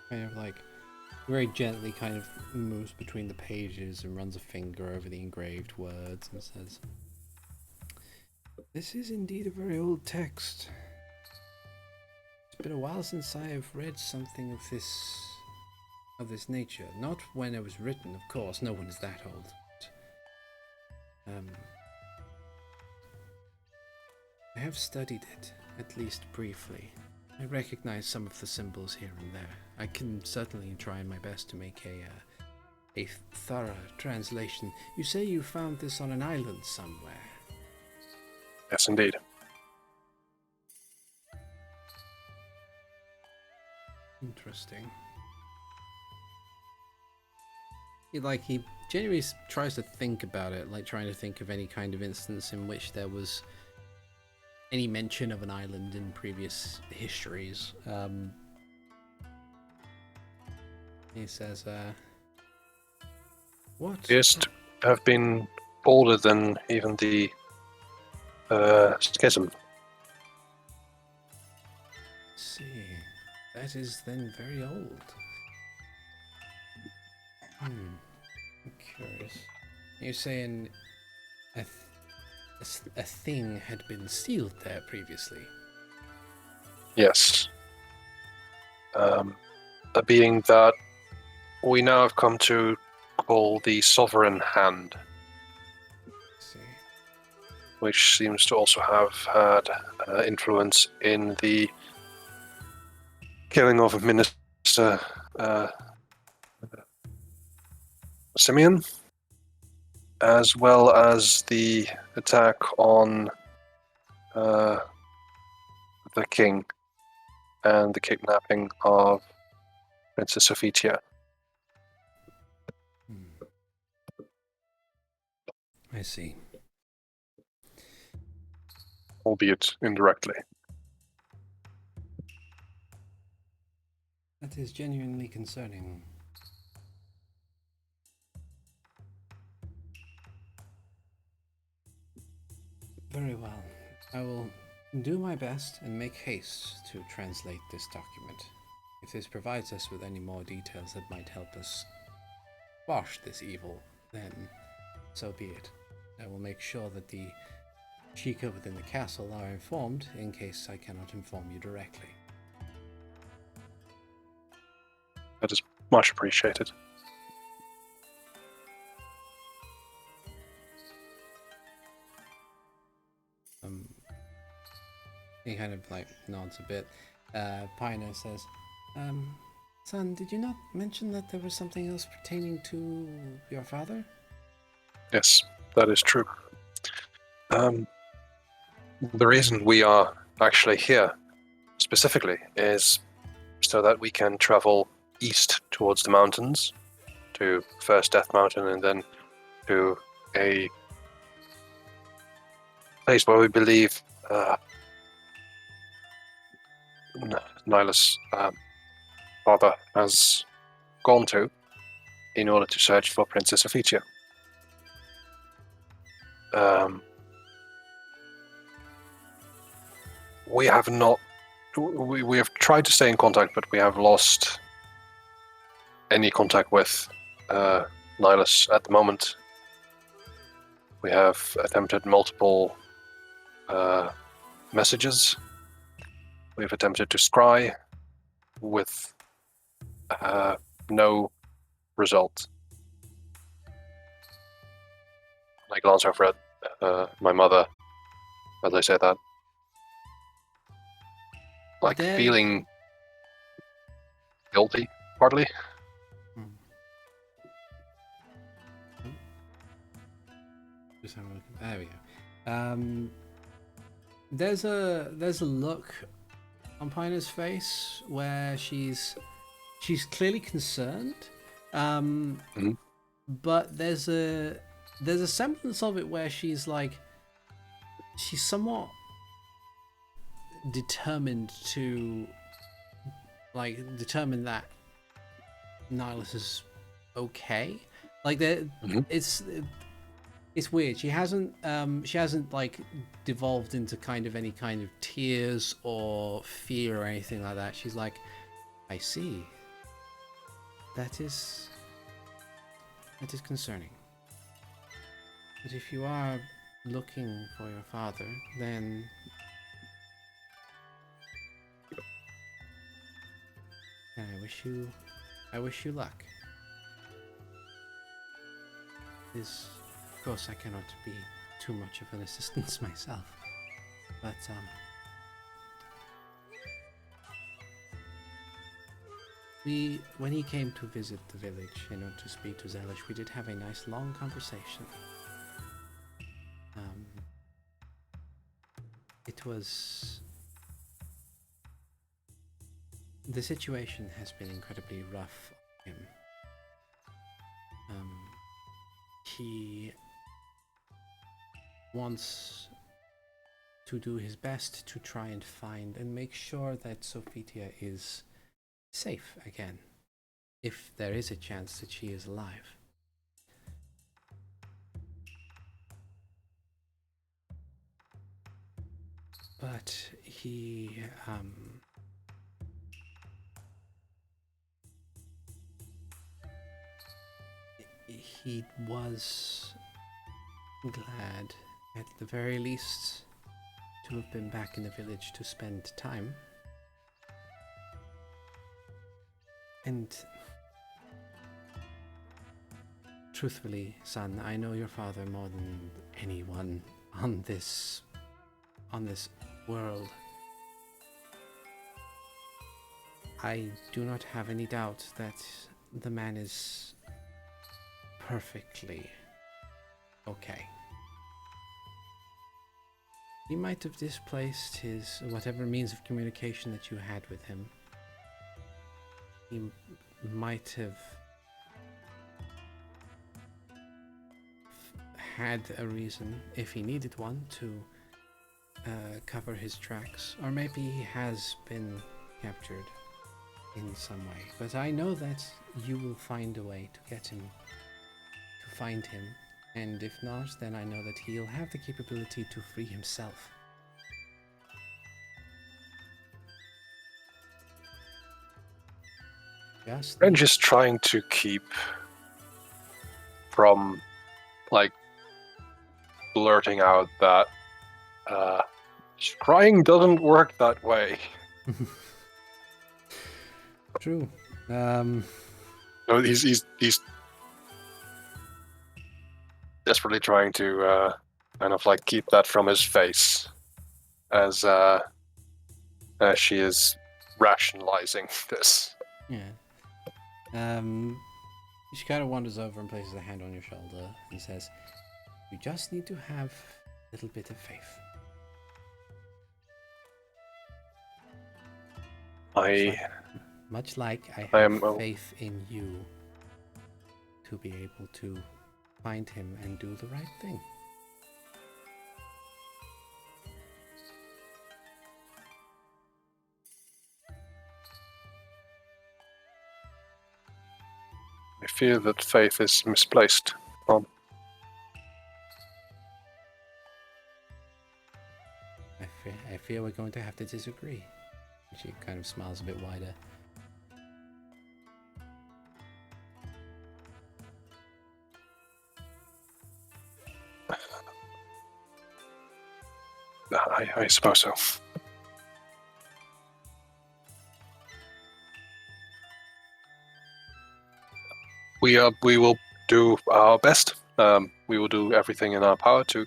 Kind of like very gently kind of moves between the pages and runs a finger over the engraved words and says, "This is indeed a very old text. It's been a while since I have read something of this nature. Not when it was written, of course. No one is that old. But, I have studied it, at least briefly. I recognize some of the symbols here and there. I can certainly try my best to make a thorough translation. You say you found this on an island somewhere?" Yes, indeed. Interesting. He genuinely tries to think about it, like trying to think of any kind of instance in which there was any mention of an island in previous histories. He says, what? Appears to have been older than even the schism. See, that is then very old. I'm curious. You're saying a thing had been sealed there previously? Yes. A being that we now have come to call the Sovereign Hand, See. which seems to also have had influence in the killing of Minister Simeon, as well as the attack on the king and the kidnapping of Princess Sophitia. I see. Albeit indirectly. That is genuinely concerning. Very well. I will do my best and make haste to translate this document. If this provides us with any more details that might help us quash this evil, then so be it. I will make sure that the Chica within the castle are informed in case I cannot inform you directly. That is much appreciated. He kind of like nods a bit. Pino says, son, did you not mention that there was something else pertaining to your father? Yes, that is true. The reason we are actually here specifically is so that we can travel east towards the mountains, to first Death Mountain and then to a place where we believe Nihilus' father has gone to in order to search for Princess Sophitia. We have not. We have tried to stay in contact, but we have lost any contact with Nihilus at the moment. We have attempted multiple messages. We've attempted to scry with no result. I glance over at my mother as I say that. Like Dad. Feeling guilty, partly. Just have a look. There we go. There's a look on Pina's face where she's clearly concerned, but there's a semblance of it where she's somewhat determined that Nihilus is okay. Like it's weird. She hasn't like devolved into any kind of tears or fear or anything like that. She's like, I see. That is concerning. But if you are looking for your father, then I wish you luck. Of course, I cannot be too much of an assistance myself, but when he came to visit the village in order to speak to Zelish, we did have a nice long conversation. The situation has been incredibly rough on him. He wants to do his best to try and find and make sure that Sophitia is safe again, if there is a chance that she is alive. But he was glad, at the very least, to have been back in the village to spend time. And truthfully, son, I know your father more than anyone on this world. I do not have any doubt that the man is perfectly okay. He might have displaced his whatever means of communication that you had with him. He might have had a reason, if he needed one, to cover his tracks, or maybe he has been captured in some way. But I know that you will find a way to get him, to find him, and if not, then I know that he'll have the capability to free himself. Just I'm just trying to keep from, like, blurting out that crying doesn't work that way. True. No, he's desperately trying to kind of like keep that from his face as she is rationalizing this. Yeah. She kind of wanders over and places a hand on your shoulder and says, "You just need to have a little bit of faith." Much like I have faith in you to be able to find him and do the right thing. I fear that faith is misplaced. I fear we're going to have to disagree. She kind of smiles a bit wider. I suppose so. We will do our best. We will do everything in our power to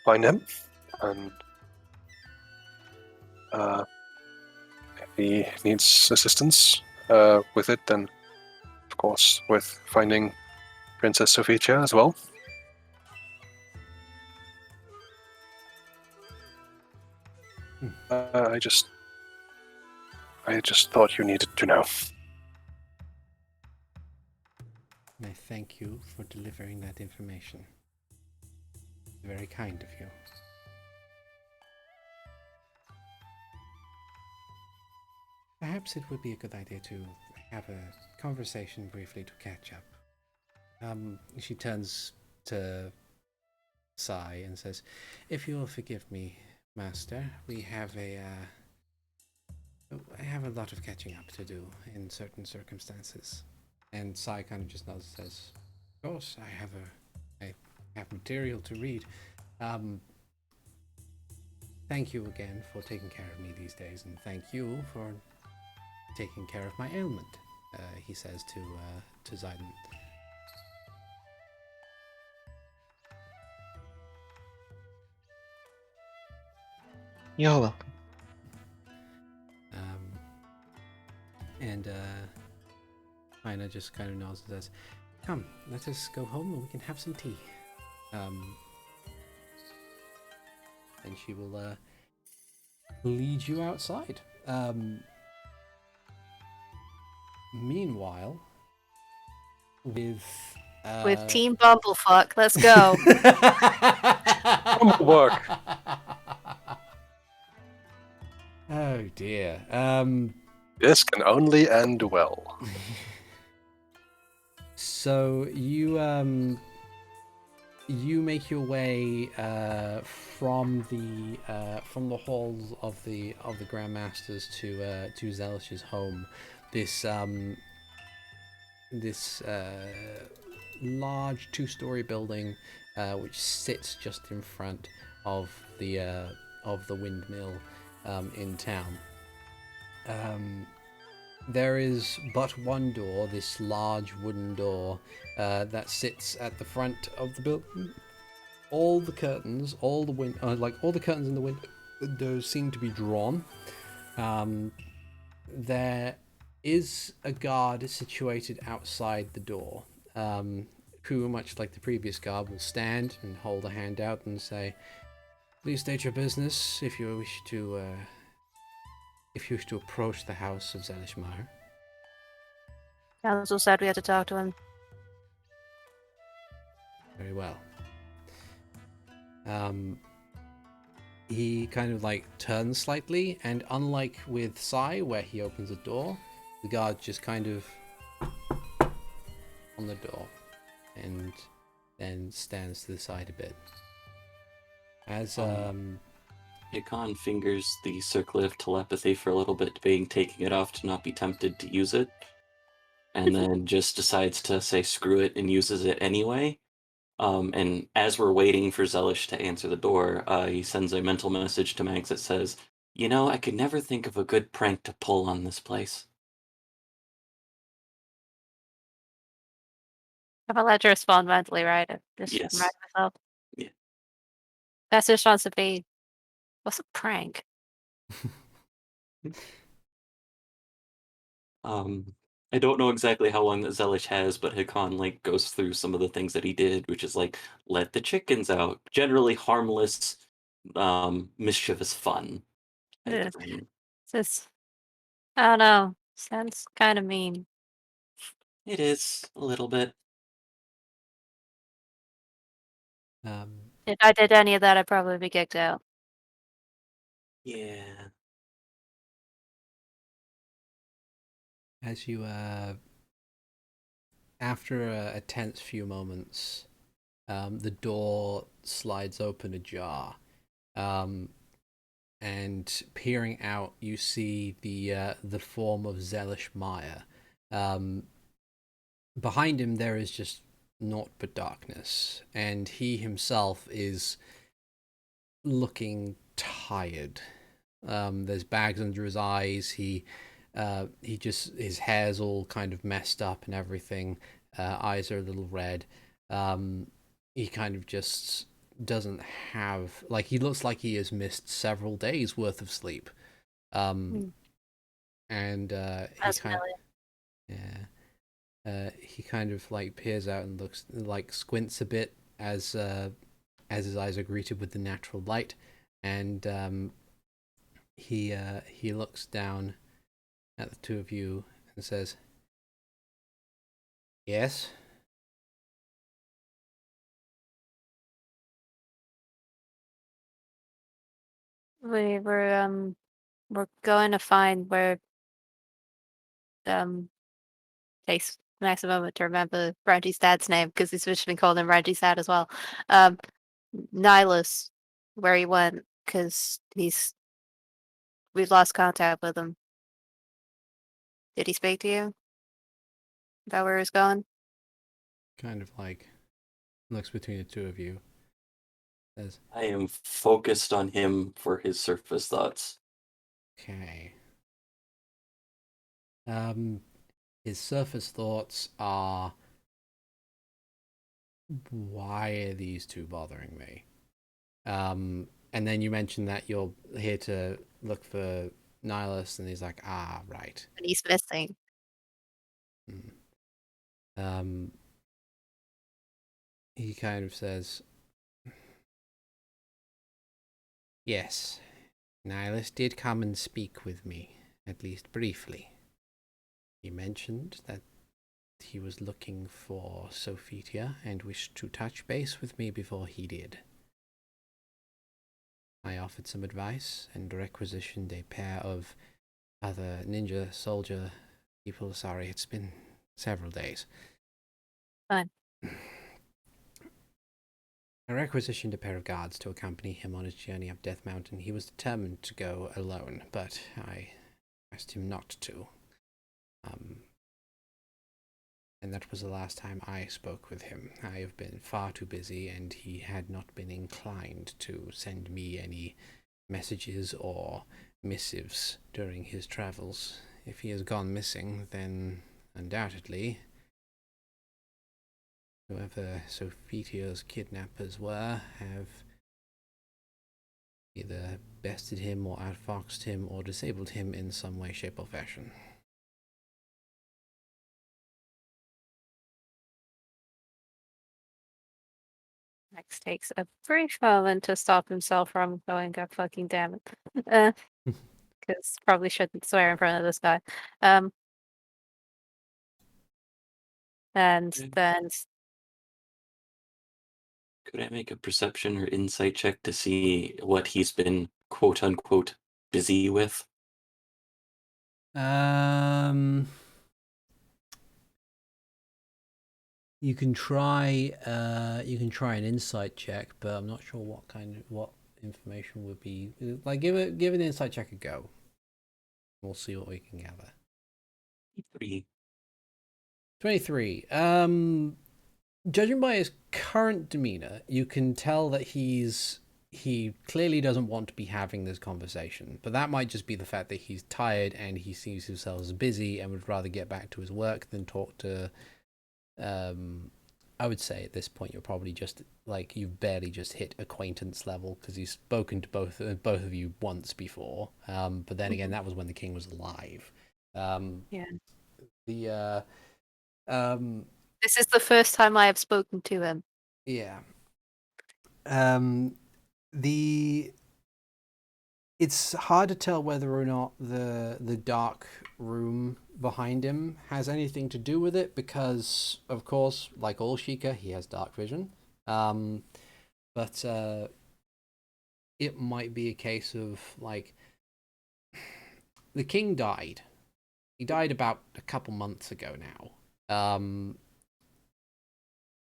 find him, and if he needs assistance with it, then of course with finding Princess Sophitia as well. I just thought you needed to know. And I thank you for delivering that information. Very kind of you. Perhaps it would be a good idea to have a conversation briefly to catch up. She turns to Sai and says, "If you will forgive me, Master, I have a lot of catching up to do in certain circumstances." And Sai kind of just nods and says, "Of course, I have material to read. Thank you again for taking care of me these days, and thank you for taking care of my ailment," he says to Zayden. You're welcome. And Mina just kind of nods and says, "Come, let us go home and we can have some tea." And she will lead you outside. Meanwhile, with Team Bumblefuck, let's go. Work. Oh dear. This can only end well. So you make your way from the halls of the Grandmasters to Zelish's home. This large two-story building which sits just in front of the windmill in town. There is but one door, this large wooden door that sits at the front of the building. All the curtains, all the curtains in the windows seem to be drawn. There is a guard situated outside the door, who, much like the previous guard, will stand and hold a hand out and say, "Please state your business if you wish to approach the house of Zelishmar." Council said we had to talk to him. Very well. He kind of turns slightly, and unlike with Sai, where he opens the door, the guard just kind of on the door, and then stands to the side a bit. As Hikan fingers the circle of telepathy for a little bit, debating taking it off to not be tempted to use it, and then just decides to say screw it and uses it anyway. And as we're waiting for Zelish to answer the door, he sends a mental message to Mags that says, I could never think of a good prank to pull on this place. I'm allowed to respond mentally, right? Just Yes. remind myself. Yeah. Best response would be, what's a prank? I don't know exactly how long that Zelish has, but Hikan goes through some of the things that he did, which is let the chickens out. Generally harmless, mischievous fun. It's just, I don't know. Sounds kind of mean. It is a little bit. If I did any of that, I'd probably be kicked out. Yeah. As you, after a tense few moments, the door slides open ajar, and peering out, you see the form of Zelish Maya. Behind him, there is just naught but darkness, and he himself is looking tired. There's bags under his eyes. He just, his hair's all kind of messed up and everything. Eyes are a little red. He kind of just doesn't have, he looks like he has missed several days worth of sleep. And he kind of peers out and looks, squints a bit as his eyes are greeted with the natural light, and he looks down at the two of you and says, "Yes." We're going to find where takes Max a moment to remember Reggie's dad's name because he's officially called him Reggie's dad as well. Um, Nihilus, where he went because we've lost contact with him. Did he speak to you about where he's going? Kind of like looks between the two of you. Says, I am focused on him for his surface thoughts. "Okay." His surface thoughts are, why are these two bothering me? And then you mentioned that you're here to look for Nihilus, and he's like, "Ah, right." And he's missing. Um, he kind of says, "Yes, Nihilus did come and speak with me, at least briefly. He mentioned that he was looking for Sophitia and wished to touch base with me before he did. I offered some advice and requisitioned a pair of other ninja soldier people. Sorry, it's been several days. Fine. I requisitioned a pair of guards to accompany him on his journey up Death Mountain. He was determined to go alone, but I asked him not to. And that was the last time I spoke with him. I have been far too busy, and he had not been inclined to send me any messages or missives during his travels. If he has gone missing, then undoubtedly whoever Sophitia's kidnappers were have either bested him or outfoxed him or disabled him in some way, shape, or fashion." Max takes a brief moment to stop himself from going, "God fucking damn it." Because probably shouldn't swear in front of this guy. And then Could I make a perception or insight check to see what he's been quote unquote busy with? You can try an insight check, but I'm not sure what information would be like. Give an insight check a go. We'll see what we can gather. 23. Judging by his current demeanor, you can tell that he clearly doesn't want to be having this conversation, but that might just be the fact that he's tired and he sees himself as busy and would rather get back to his work than talk to. I would say at this point you're probably just like you've barely just hit acquaintance level because he's spoken to both of you once before. But then again, that was when the king was alive. yeah, The this is the first time I have spoken to him. yeah. The It's hard to tell whether or not the dark room behind him has anything to do with it because, of course, like all Sheikah, he has dark vision. But it might be a case of like the king died. He died about a couple months ago now.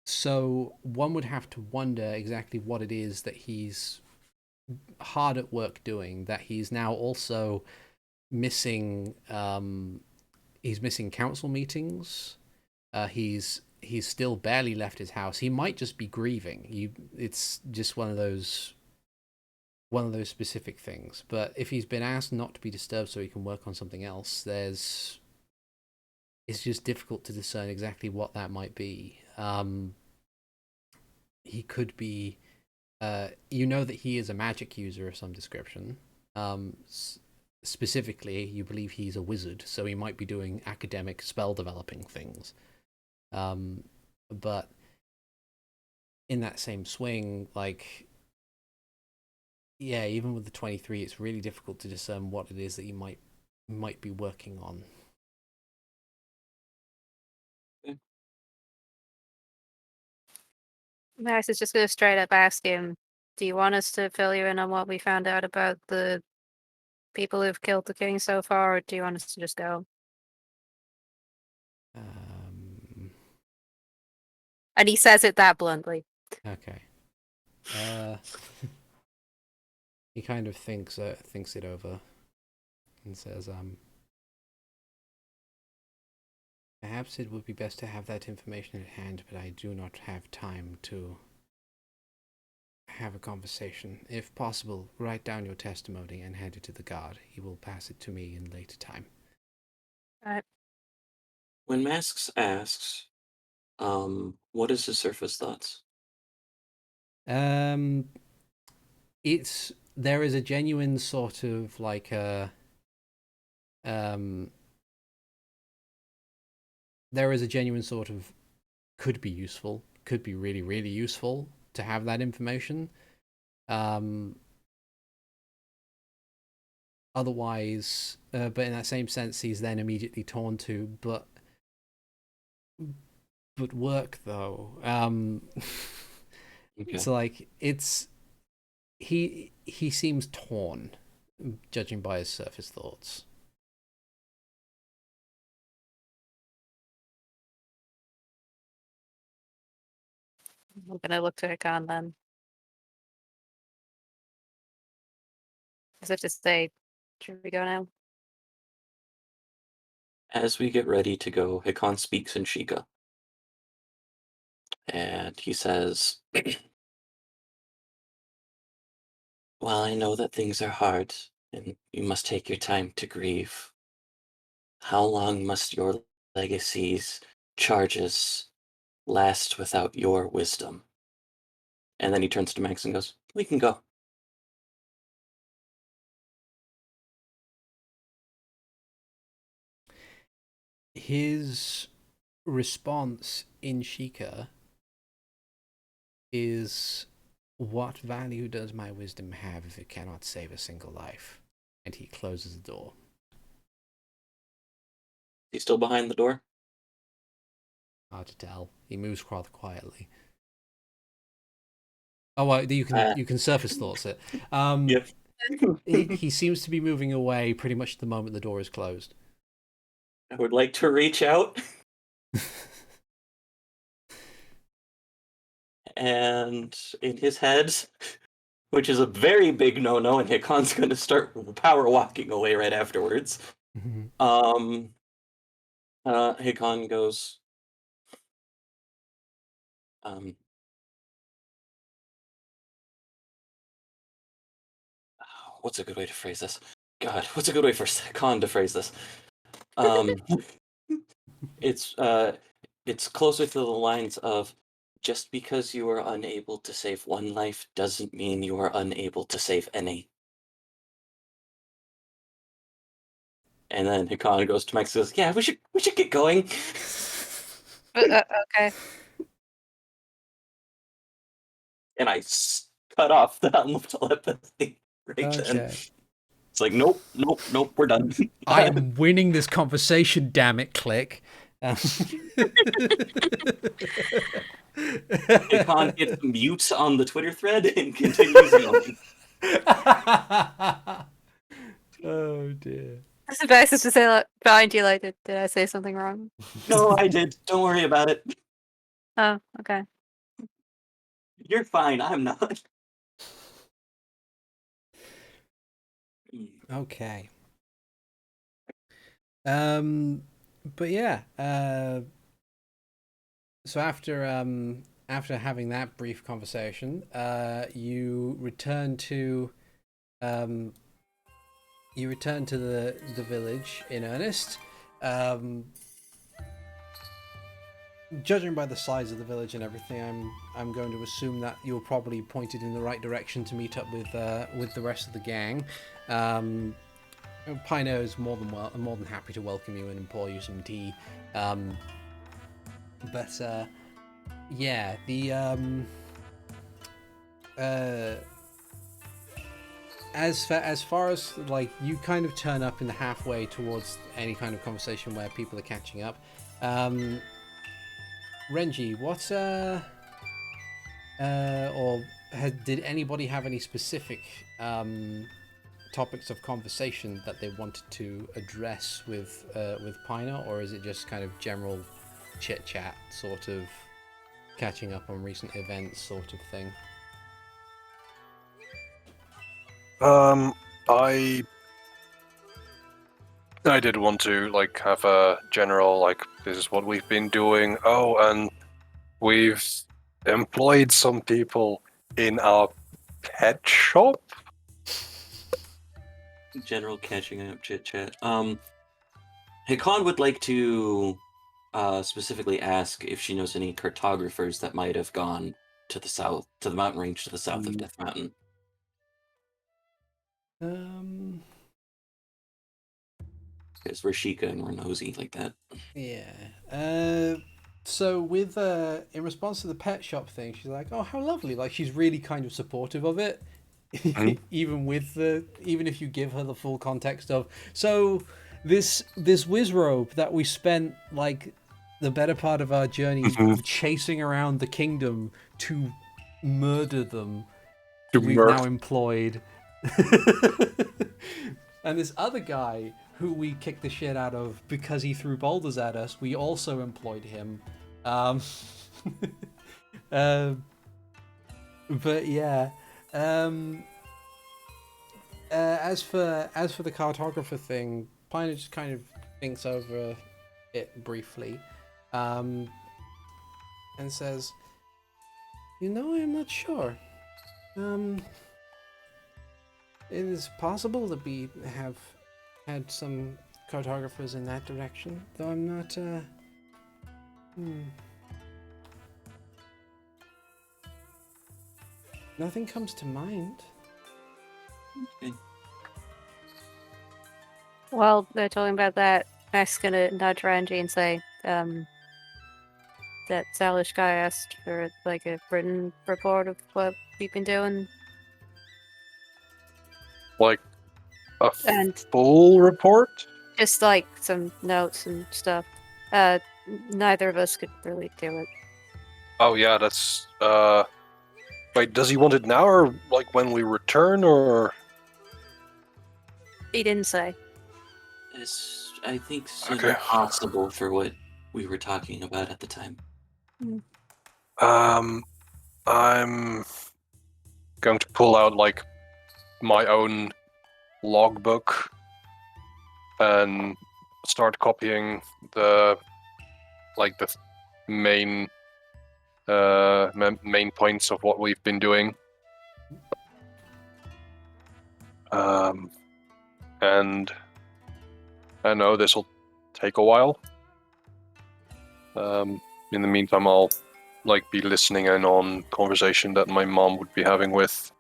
So one would have to wonder exactly what it is that he's hard at work doing, that he's now also missing. He's missing council meetings. He's still barely left his house. He might just be grieving. It's just one of those specific things. But if he's been asked not to be disturbed so he can work on something else, it's just difficult to discern exactly what that might be. He could be, you know, that he is a magic user of some description. Specifically, you believe he's a wizard, so he might be doing academic spell developing things. But in that same swing, like yeah, even with the 23, it's really difficult to discern what it is that you might be working on. Max is just going to straight up ask him, do you want us to fill you in on what we found out about the people who've killed the king so far, or do you want us to just go? And he says it that bluntly. Okay. He kind of thinks it over and says, perhaps it would be best to have that information at hand, but I do not have time to have a conversation. If possible, write down your testimony and hand it to the guard. He will pass it to me in later time. When Masks asks, what is his surface thoughts? There is a genuine sort of like there is a genuine sort of could be useful, could be really, really useful to have that information. Otherwise, but in that same sense, he's then immediately torn to, but work though. Okay. So like he seems torn, judging by his surface thoughts. I'm gonna look to Hikan then. As if to say, should we go now? As we get ready to go, Hikan speaks in Sheikah. And he says, well, I know that things are hard, and you must take your time to grieve. How long must your legacy's charges last without your wisdom? And then he turns to Max and goes, we can go. His response in Sheikah is, what value does my wisdom have if it cannot save a single life? And he closes the door. He's still behind the door? Hard to tell. He moves rather quietly. Oh, well, you can surface thoughts it. Yep. he seems to be moving away pretty much the moment the door is closed. I would like to reach out and in his head, which is a very big no-no, and Hikan's going to start power walking away right afterwards. Hikan goes, what's a good way to phrase this? God, what's a good way for Hikan to phrase this? It's closer to the lines of, just because you are unable to save one life doesn't mean you are unable to save any. And then Hikan goes to Max and says, yeah, we should get going. Okay. And I cut off the helm of telepathy right then. It's like, nope, we're done. I am winning this conversation, damn it, click. Hikan gets mute on the Twitter thread and continues going. Oh dear. It's the best is to say, like, behind you, like, did I say something wrong? No, I did. Don't worry about it. Oh, okay. You're fine. I'm not. Okay. But yeah. So after having that brief conversation, you return to the village in earnest. Judging by the size of the village and everything, I'm going to assume that you're probably pointed in the right direction to meet up with the rest of the gang. Pino is more than happy to welcome you and pour you some tea. as far as like you kind of turn up in the halfway towards any kind of conversation where people are catching up. Renji, what did anybody have any specific topics of conversation that they wanted to address with Pina, or is it just kind of general chit chat, sort of catching up on recent events, sort of thing? I did want to like have a general like this is what we've been doing. Oh, and we've employed some people in our pet shop. General catching up chit chat. Hikan would like to specifically ask if she knows any cartographers that might have gone to the south, to the mountain range to the south of Death Mountain. Because we're Sheikah and we're nosy like that. Yeah. So with in response to the pet shop thing, she's like, "Oh, how lovely!" Like she's really kind of supportive of it, even if you give her the full context of. So this whiz robe that we spent like the better part of our journey chasing around the kingdom to murder them, we've now employed. And this other guy who we kicked the shit out of because he threw boulders at us, we also employed him. But yeah. As for the cartographer thing, Pina just kind of thinks over it briefly, and says, I'm not sure. It is possible that we have had some cartographers in that direction, though I'm not, Nothing comes to mind. Okay. While they're talking about that, Mac's gonna nudge Renji and say, that Salish guy asked for like a written report of what we've been doing. Like a And full report? just like some notes and stuff. Neither of us could really do it. Oh yeah, that's wait, does he want it now or like when we return or He didn't say. I think Okay. possible for what we were talking about at the time. I'm going to pull out like my own logbook and start copying the main main points of what we've been doing. And I know this will take a while. In the meantime, I'll be listening in on conversation that my mom would be having with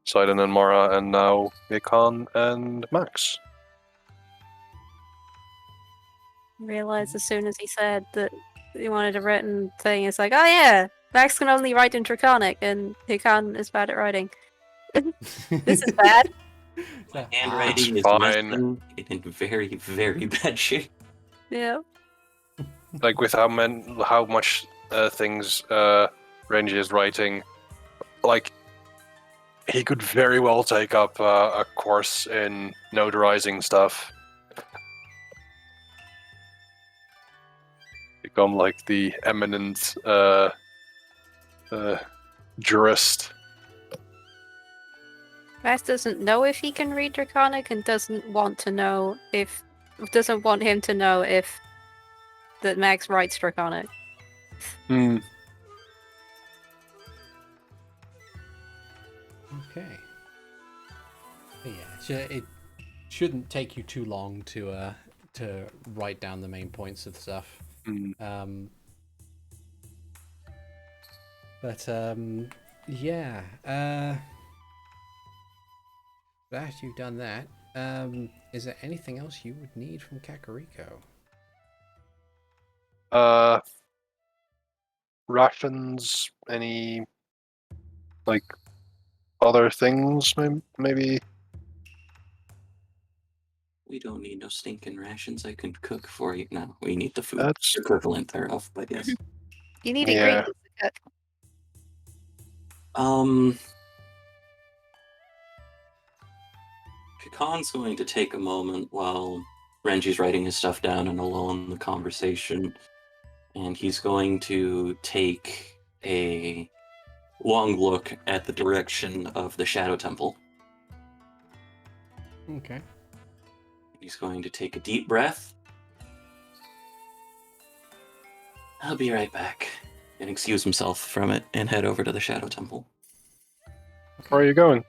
Sidon and Mara, and now Hikan and Max. Realized as soon as he said that he wanted a written thing, it's like, oh yeah, Max can only write in Draconic, and Hikan is bad at writing. This is bad. My handwriting is fine. messed up in very, very bad shape. Yeah. Like with how much things Renji is writing, like he could very well take up a course in notarizing stuff. Become like the eminent jurist. Max doesn't know if he can read Draconic and doesn't want him to know if that Max writes Draconic. Okay. Yeah, it shouldn't take you too long to write down the main points of stuff. Yeah. That you've done that. Is there anything else you would need from Kakariko? Rations, any other things maybe? We don't need no stinking rations. I can cook for you. No, we need the food That's equivalent thereof, but yes. You need Yeah. ingredients to cook. Hikan's going to take a moment while Renji's writing his stuff down and alone in the conversation, and he's going to take a long look at the direction of the Shadow Temple. Okay. He's going to take a deep breath. I'll be right back, and excuse himself from it and head over to the Shadow Temple. where are you going?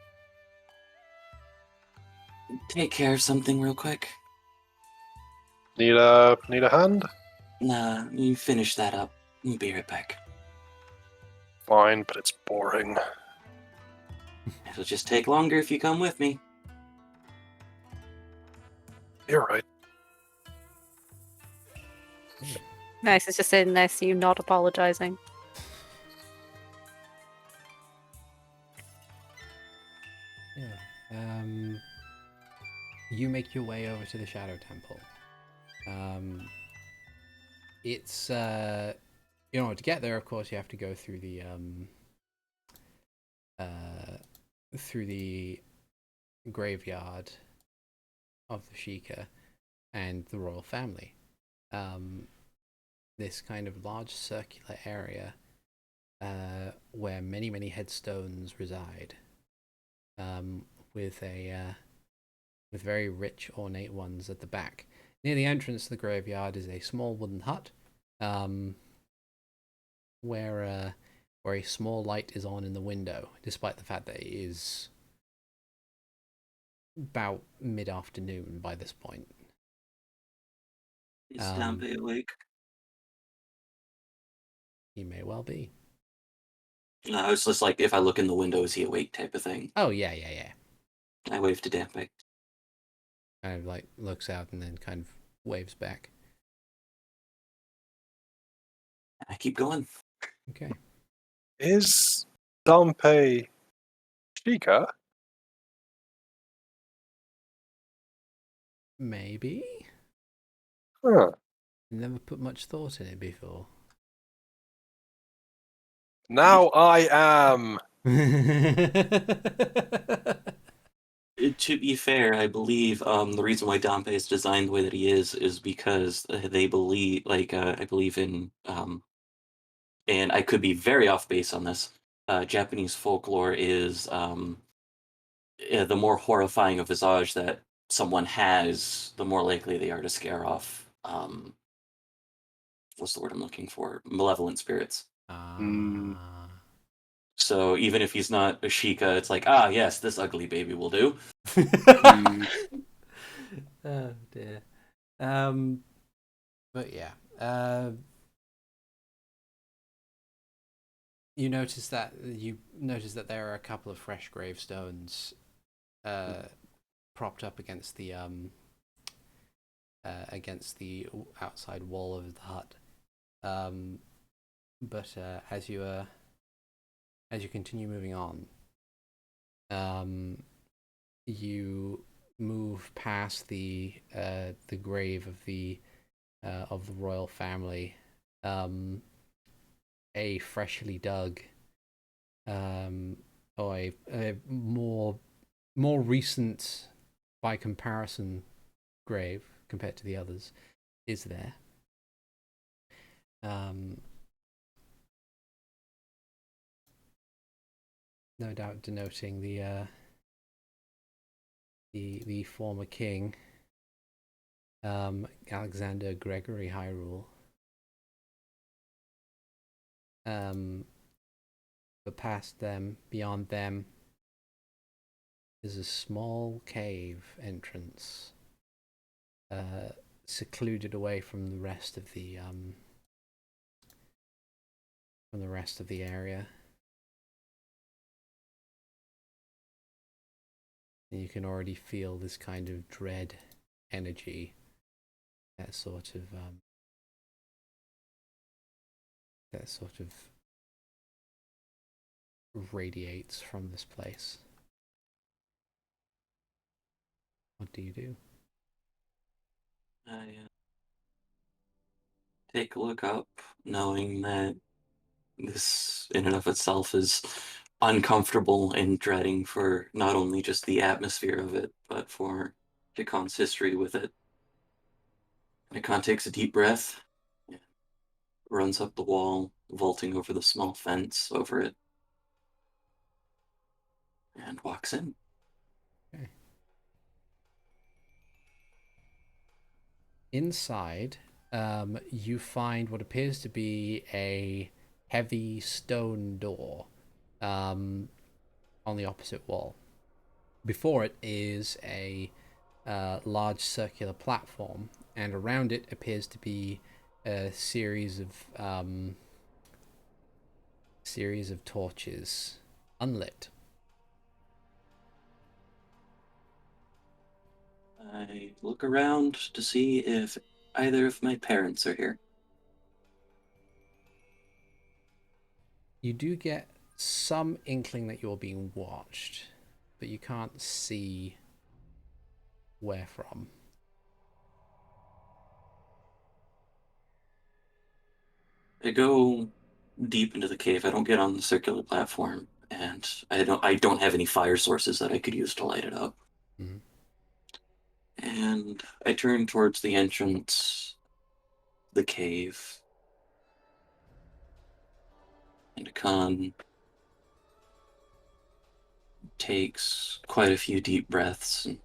Take care of something real quick. Need a hand? Nah, you finish that up. I'll be right back. Fine, but it's boring. It'll just take longer if you come with me. You're right. Nice. It's just sitting next to you, not apologizing. Yeah. You make your way over to the Shadow Temple. It's in order to get there, of course, you have to go through the graveyard of the Sheikah and the royal family. This kind of large circular area where many headstones reside, with very rich, ornate ones at the back. Near the entrance to the graveyard is a small wooden hut, where a small light is on in the window, despite the fact that it is about mid-afternoon by this point. Is Stampe awake? He may well be. No, it's just like if I look in the window, is he awake type of thing. Oh, yeah. I wave to Dampe. Kind of like looks out and then kind of waves back. I keep going. Okay. Is Dampe Chica? Maybe? Huh. Never put much thought in it before. Now I am. To be fair, I believe the reason why Dampe is designed the way that he is because they believe, I believe in, and I could be very off base on this. Japanese folklore is the more horrifying a visage that someone has, the more likely they are to scare off. What's the word I'm looking for? Malevolent spirits. So even if he's not a Sheikah, it's like, yes, this ugly baby will do. Oh dear. But yeah. You notice that there are a couple of fresh gravestones propped up against the outside wall of the hut. But as you continue moving on, you move past the grave of the royal family, a freshly dug, or a more recent by comparison grave compared to the others is there. No doubt denoting the former king, Alexander Gregory Hyrule. But past them, beyond them, is a small cave entrance, secluded away from the rest of the area. And you can already feel this kind of dread energy that sort of radiates from this place. What do you do? I take a look up, knowing that this in and of itself is uncomfortable and dreading for not only just the atmosphere of it, but for Hikan's history with it. Hikan takes a deep breath, runs up the wall, vaulting over the small fence over it, and walks in. Okay. Inside, you find what appears to be a heavy stone door on the opposite wall. Before it is a large circular platform, and around it appears to be a series of torches, unlit. I look around to see if either of my parents are here. You do get some inkling that you're being watched, but you can't see where from. I go deep into the cave. I don't get on the circular platform, and I don't have any fire sources that I could use to light it up. Mm-hmm. And I turn towards the entrance, the cave, and Khan takes quite a few deep breaths and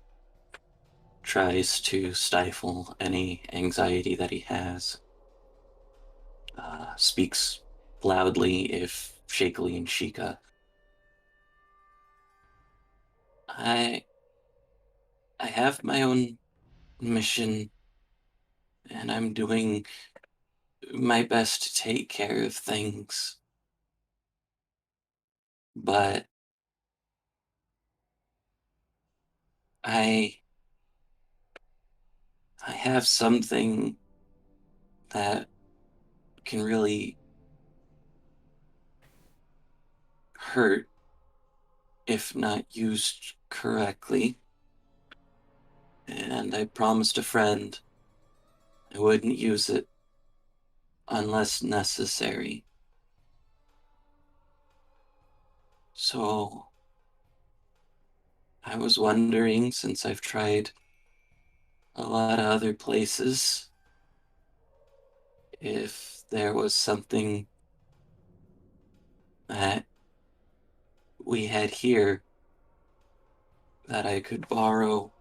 tries to stifle any anxiety that he has. Speaks loudly, if shakily, in Sheikah. I I have my own mission, and I'm doing my best to take care of things. But I I have something that can really hurt if not used correctly. And I promised a friend I wouldn't use it unless necessary. So I was wondering, since I've tried a lot of other places, if there was something that we had here that I could borrow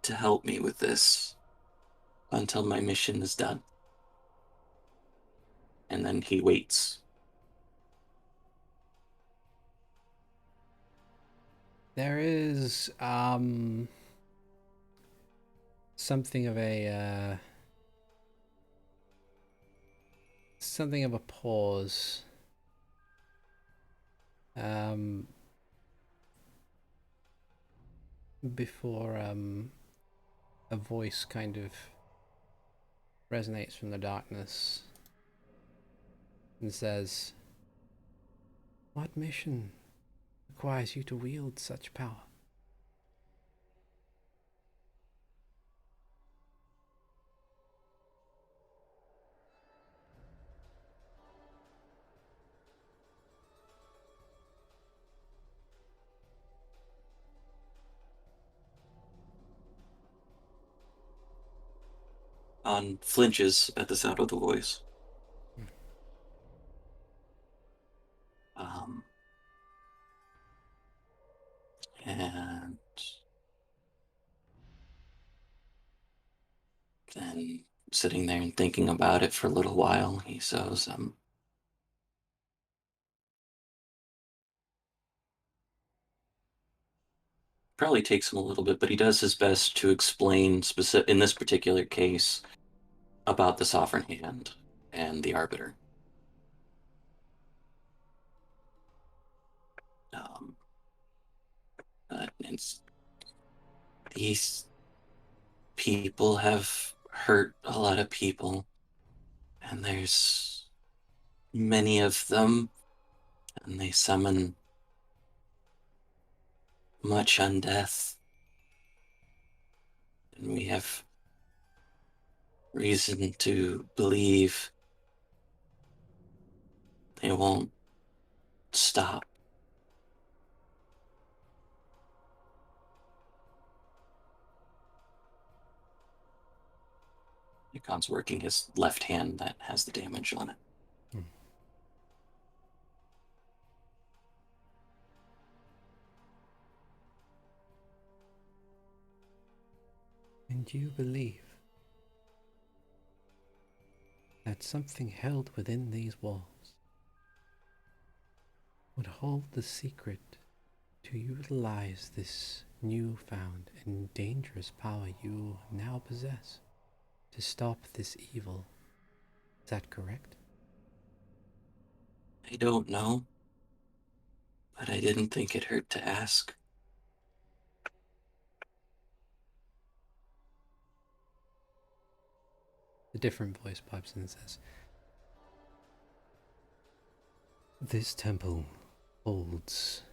to help me with this until my mission is done. And then he waits. There is something of a pause before a voice kind of resonates from the darkness and says, "What mission requires you to wield such power?" Flinches at the sound of the voice. Um, and then sitting there and thinking about it for a little while, he says, probably takes him a little bit, but he does his best to explain specific in this particular case about the sovereign hand and the arbiter. Um, it's, these people have hurt a lot of people, and there's many of them, and they summon much undeath. And we have reason to believe they won't stop. Hikan's working his left hand that has the damage on it. And you believe that something held within these walls would hold the secret to utilize this newfound and dangerous power you now possess to stop this evil. Is that correct? I don't know, but I didn't think it hurt to ask. A different voice pipes in and says, "This temple holds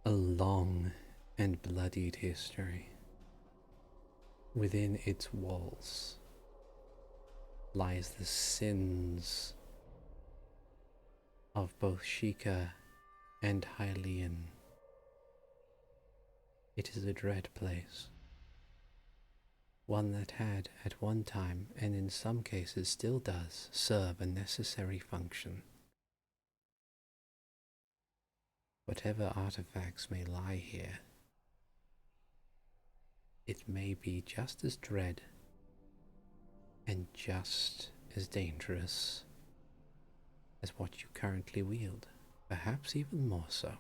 a long and bloodied history. Within its walls lies the sins of both Sheikah and Hylian. It is a dread place. One that had, at one time, and in some cases still does, serve a necessary function. Whatever artifacts may lie here, it may be just as dread and just as dangerous as what you currently wield, perhaps even more so.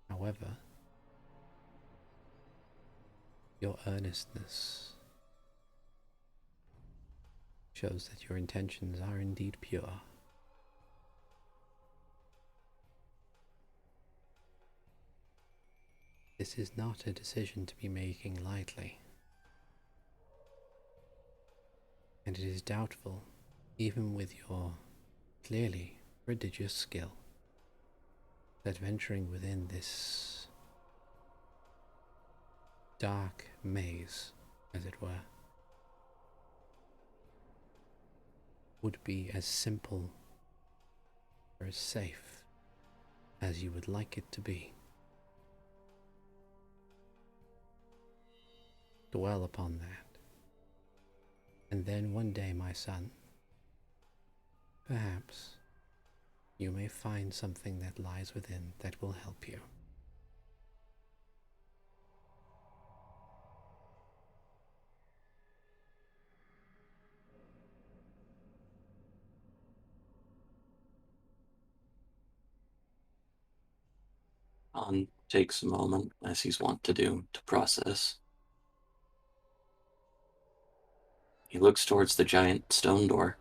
However, your earnestness shows that your intentions are indeed pure. This is not a decision to be making lightly, and it is doubtful, even with your clearly prodigious skill, that venturing within this dark maze, as it were, would be as simple or as safe as you would like it to be. Dwell upon that, and then one day, my son, perhaps you may find something that lies within that will help you." Han takes a moment, as he's wont to do, to process. He looks towards the giant stone door.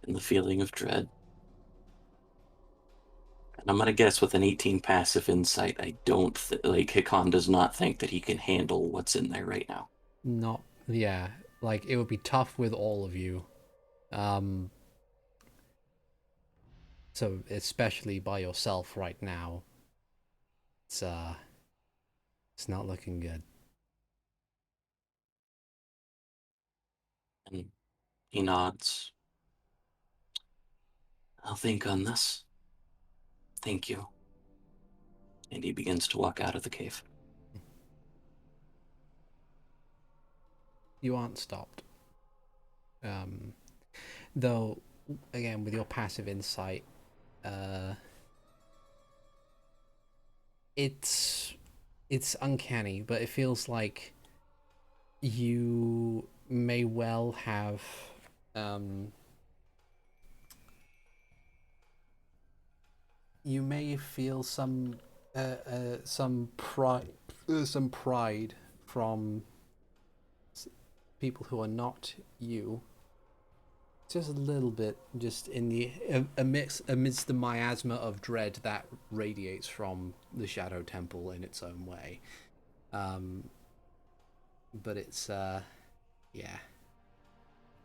And the feeling of dread. And I'm gonna guess with an 18 passive insight, I don't Hikan does not think that he can handle what's in there right now. Not, yeah, like it would be tough with all of you. So especially by yourself right now, it's not looking good. And he nods. I'll think on this. Thank you. And he begins to walk out of the cave. You aren't stopped. Though, again, with your passive insight, it's uncanny, but it feels like you may well have you may feel some pride from people who are not you. Just a little bit, just in the amidst the miasma of dread that radiates from the Shadow Temple in its own way. But it's yeah.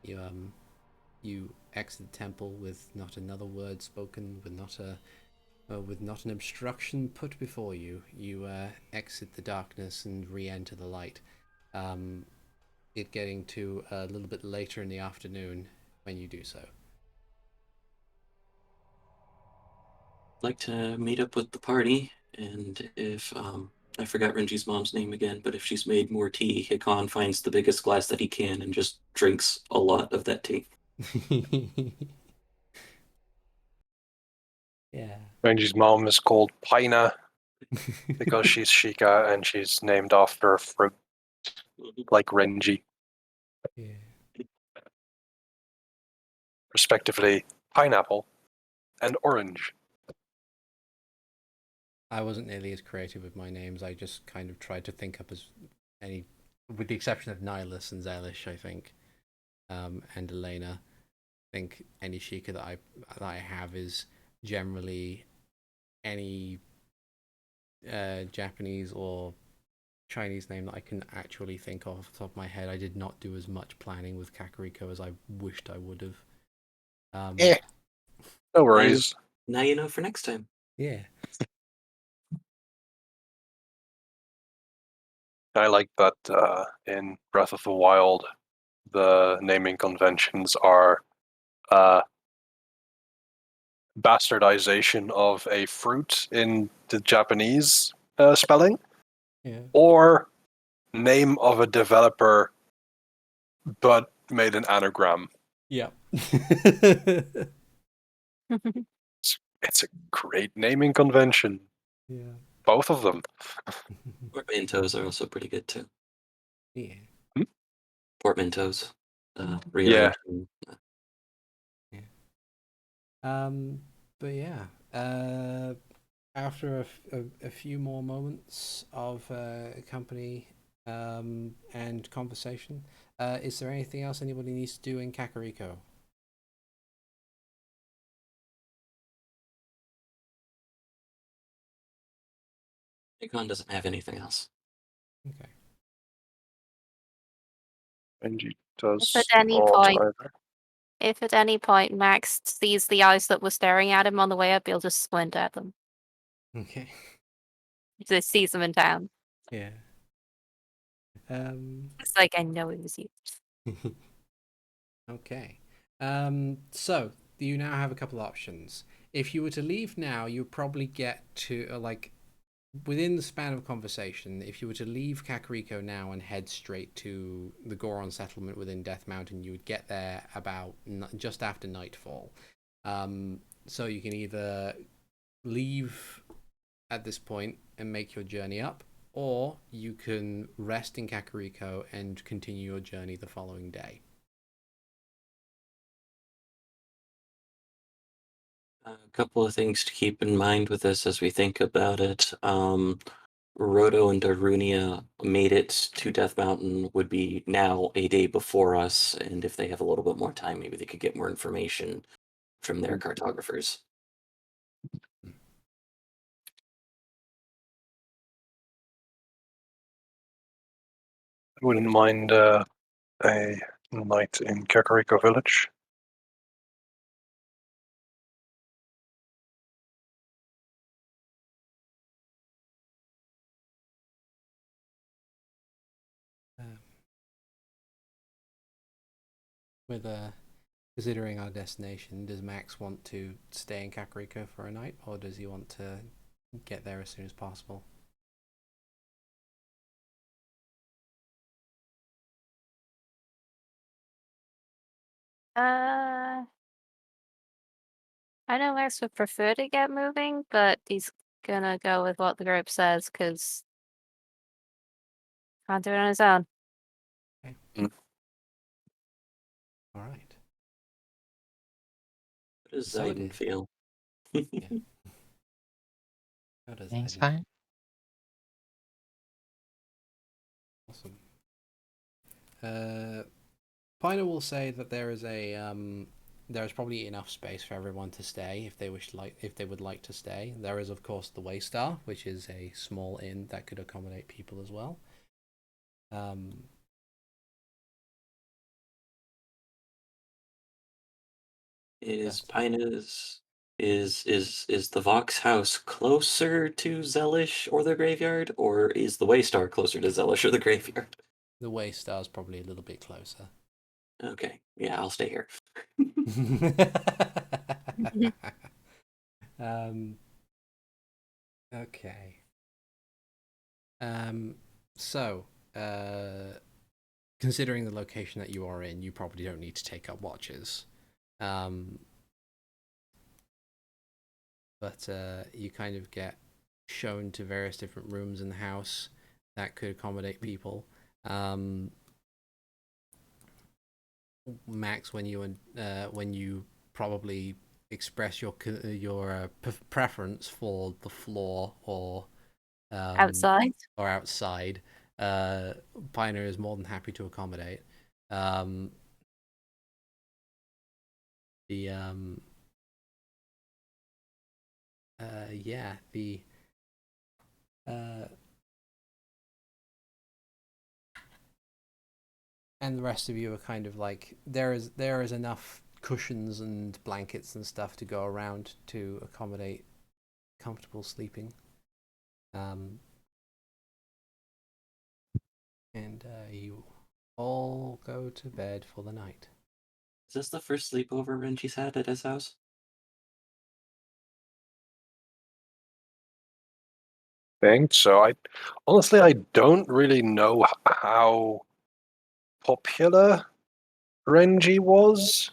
You exit the temple with not another word spoken, with not a With not an obstruction put before you, you exit the darkness and re-enter the light. It getting to a little bit later in the afternoon when you do so. I'd like to meet up with the party, and if I forgot Renji's mom's name again, but if she's made more tea, Hikan finds the biggest glass that he can and just drinks a lot of that tea. Yeah. Renji's mom is called Paina because she's Sheikah and she's named after a fruit like Renji, Yeah. respectively pineapple and orange. I wasn't nearly as creative with my names. I just kind of tried to think up as any, with the exception of Nihilus and Zelish, I think, and Elena. I think any Sheikah that I have is generally any Japanese or Chinese name that I can actually think of off the top of my head. I did not do as much planning with Kakariko as I wished I would have. No worries. Now you know for next time. Yeah. I like that in Breath of the Wild, the naming conventions are bastardization of a fruit in the Japanese spelling, Yeah. or name of a developer but made an anagram. Yeah. It's a great naming convention. Yeah. Both of them. Portmanteaus are also pretty good too. Yeah. Portmanteaus. Yeah. Rearranging. But yeah. After a few more moments of company and conversation, is there anything else anybody needs to do in Kakariko? Hikan doesn't have anything else. Okay. Renji does If at any not point- either. If at any point Max sees the eyes that were staring at him on the way up, he'll just squint at them. Okay. If he sees them in town. Yeah. It's like, I know it was you. Okay. So you now have a couple options. If you were to leave now, you'd probably get to like within the span of conversation. If you were to leave Kakariko now and head straight to the Goron settlement within Death Mountain, you would get there about just after nightfall. So you can either leave at this point and make your journey up, or you can rest in Kakariko and continue your journey the following day. A couple of things to keep in mind with this as we think about it. Roto and Darunia made it to Death Mountain, would be now a day before us, and if they have a little bit more time, maybe they could get more information from their cartographers. I wouldn't mind a night in Kakariko Village. With considering our destination, does Max want to stay in Kakariko for a night, or does he want to get there as soon as possible? I know Max would prefer to get moving, but he's gonna go with what the group says, because can't do it on his own. Okay. All right. How does So Zayden feel? Yeah. How does Thanks, that? fine. Awesome. Pino will say that there is probably enough space for everyone to stay if they would like to stay. There is of course the Waystar, which is a small inn that could accommodate people as well. Is Pina's Is the Vox house closer to Zelish or the graveyard, or is the Waystar closer to Zelish or the graveyard? The Waystar's probably a little bit closer. Okay, yeah, I'll stay here. um. Okay. So, considering the location that you are in, you probably don't need to take up watches. But you kind of get shown to various different rooms in the house that could accommodate people. Max, when you probably express your preference for the floor or Outside. or outside, Pioneer is more than happy to accommodate. Yeah, the and the rest of you are kind of like there is enough cushions and blankets and stuff to go around to accommodate comfortable sleeping. And you all go to bed for the night. Is this the first sleepover Renji's had at his house? Think so. I don't really know how popular Renji was.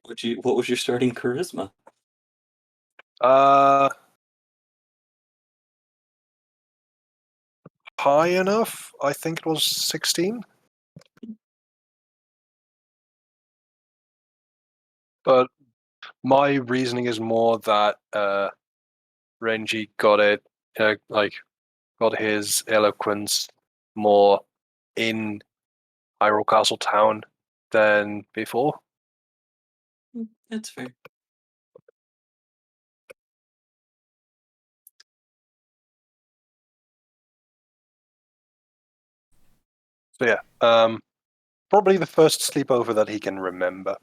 What was your starting charisma? High enough. I think it was 16. But my reasoning is more that Renji got it, got his eloquence more in Hyrule Castle town than before. That's fair. So yeah, probably the first sleepover that he can remember.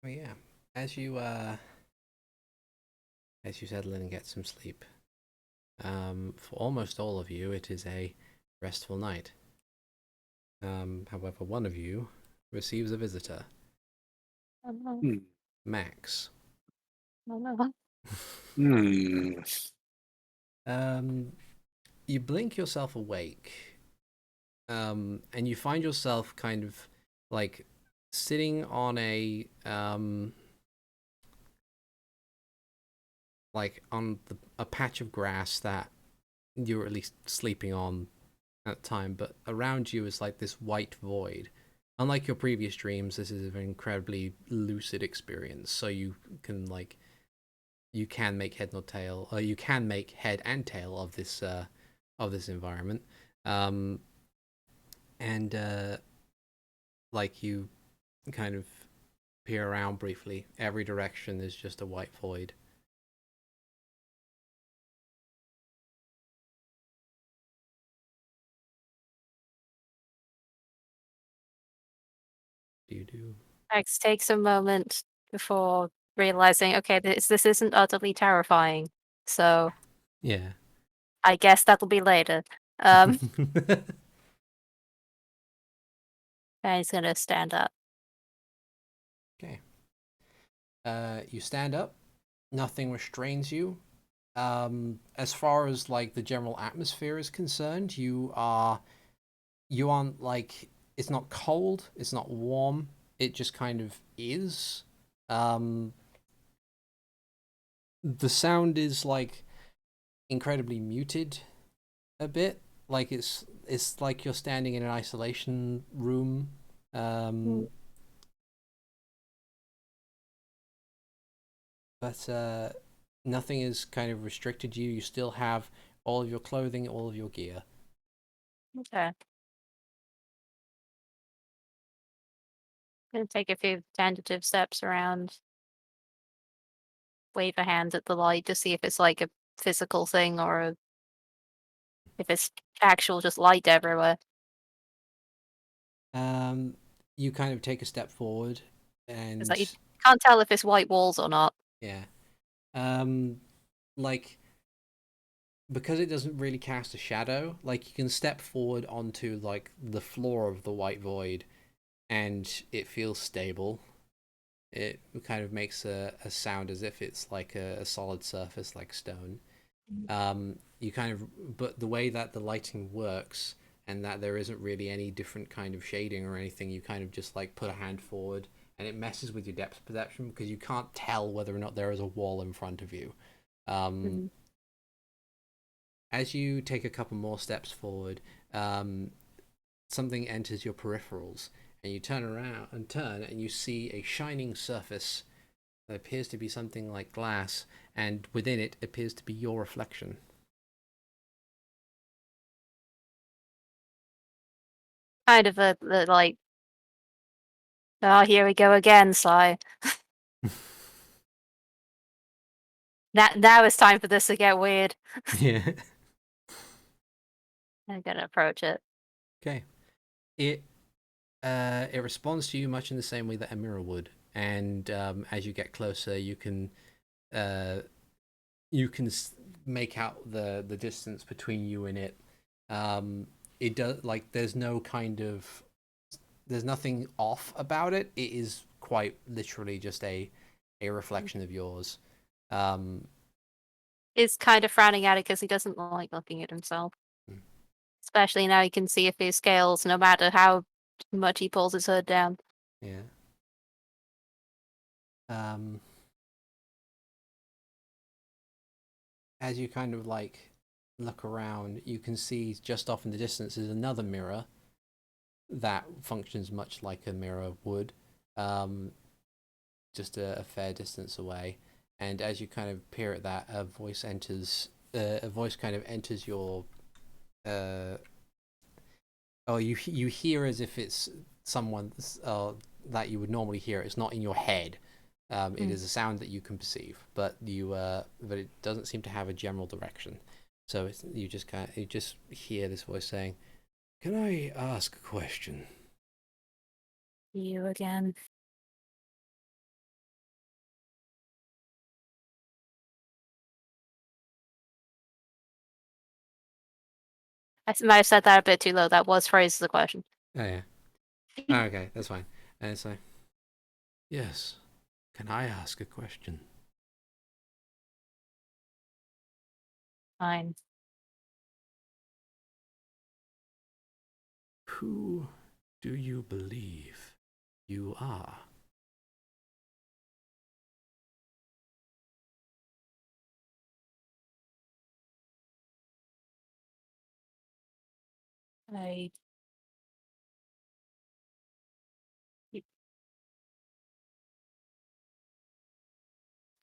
Well, yeah, as you settle in and get some sleep, for almost all of you, it is a restful night. However, one of you receives a visitor. Oh no. Max. Oh no. You blink yourself awake, and you find yourself kind of like sitting on a a patch of grass that you were at least sleeping on at the time, but around you is like this white void. Unlike your previous dreams, this is an incredibly lucid experience, so you can make head nor tail, or you can make head and tail of this environment. And like you kind of peer around briefly. Every direction is just a white void. Do. Max takes a moment before realizing, okay, this isn't utterly terrifying. So Yeah. I guess that'll be later. And he's gonna stand up. Okay. You stand up. Nothing restrains you. As far as like the general atmosphere is concerned, you aren't like, it's not cold, it's not warm, it just kind of is. The sound is like incredibly muted a bit, like it's like you're standing in an isolation room. But nothing has kind of restricted you. You still have all of your clothing, all of your gear. Okay. Gonna take a few tentative steps around. Wave a hand at the light to see if it's like a physical thing or if it's actual just light everywhere. You kind of take a step forward, and It's like you can't tell if it's white walls or not. yeah, like because it doesn't really cast a shadow, like you can step forward onto like the floor of the white void, and it feels stable. It kind of makes a sound as if it's like a solid surface, like stone. You kind of, but the way that the lighting works and that there isn't really any different kind of shading or anything, you kind of just like put a hand forward and it messes with your depth perception because you can't tell whether or not there is a wall in front of you. Mhm. As you take a couple more steps forward, something enters your peripherals and you turn around and you see a shining surface that appears to be something like glass, and within it appears to be your reflection. Kind of a like, oh, here we go again, sigh. Now it's time for this to get weird. Yeah. I'm gonna approach it. Okay. It responds to you much in the same way that a mirror would, and as you get closer, uh make out the distance between you and it. It does like there's nothing off about it. It is quite literally just a reflection of yours. He's kind of frowning at it because he doesn't like looking at himself. Mm. Especially now he can see if his scales, no matter how much he pulls his hood down. Yeah. As you kind of like look around, you can see just off in the distance is another mirror that functions much like a mirror would, just a fair distance away. And as you kind of peer at that, a voice kind of enters your, you hear as if it's someone that you would normally hear. It's not in your head. It is a sound that you can perceive, but it doesn't seem to have a general direction. So you just hear this voice saying, "Can I ask a question?" You again. I might have said that a bit too low. That was phrased as a question. Oh yeah. Oh, okay, that's fine. And it's like, yes. Can I ask a question? Fine. Who do you believe you are? I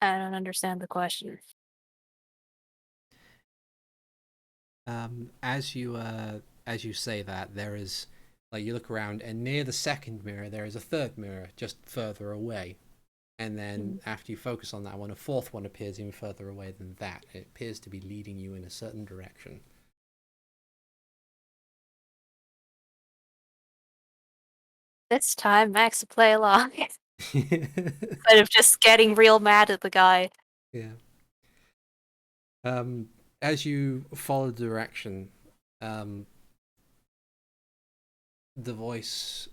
I don't understand the question. As you say that, there is like you look around, and near the second mirror there is a third mirror just further away. And then after you focus on that one, a fourth one appears even further away than that. It appears to be leading you in a certain direction. This time, Max will play along. Instead of just getting real mad at the guy. Yeah. As you follow the direction, the voice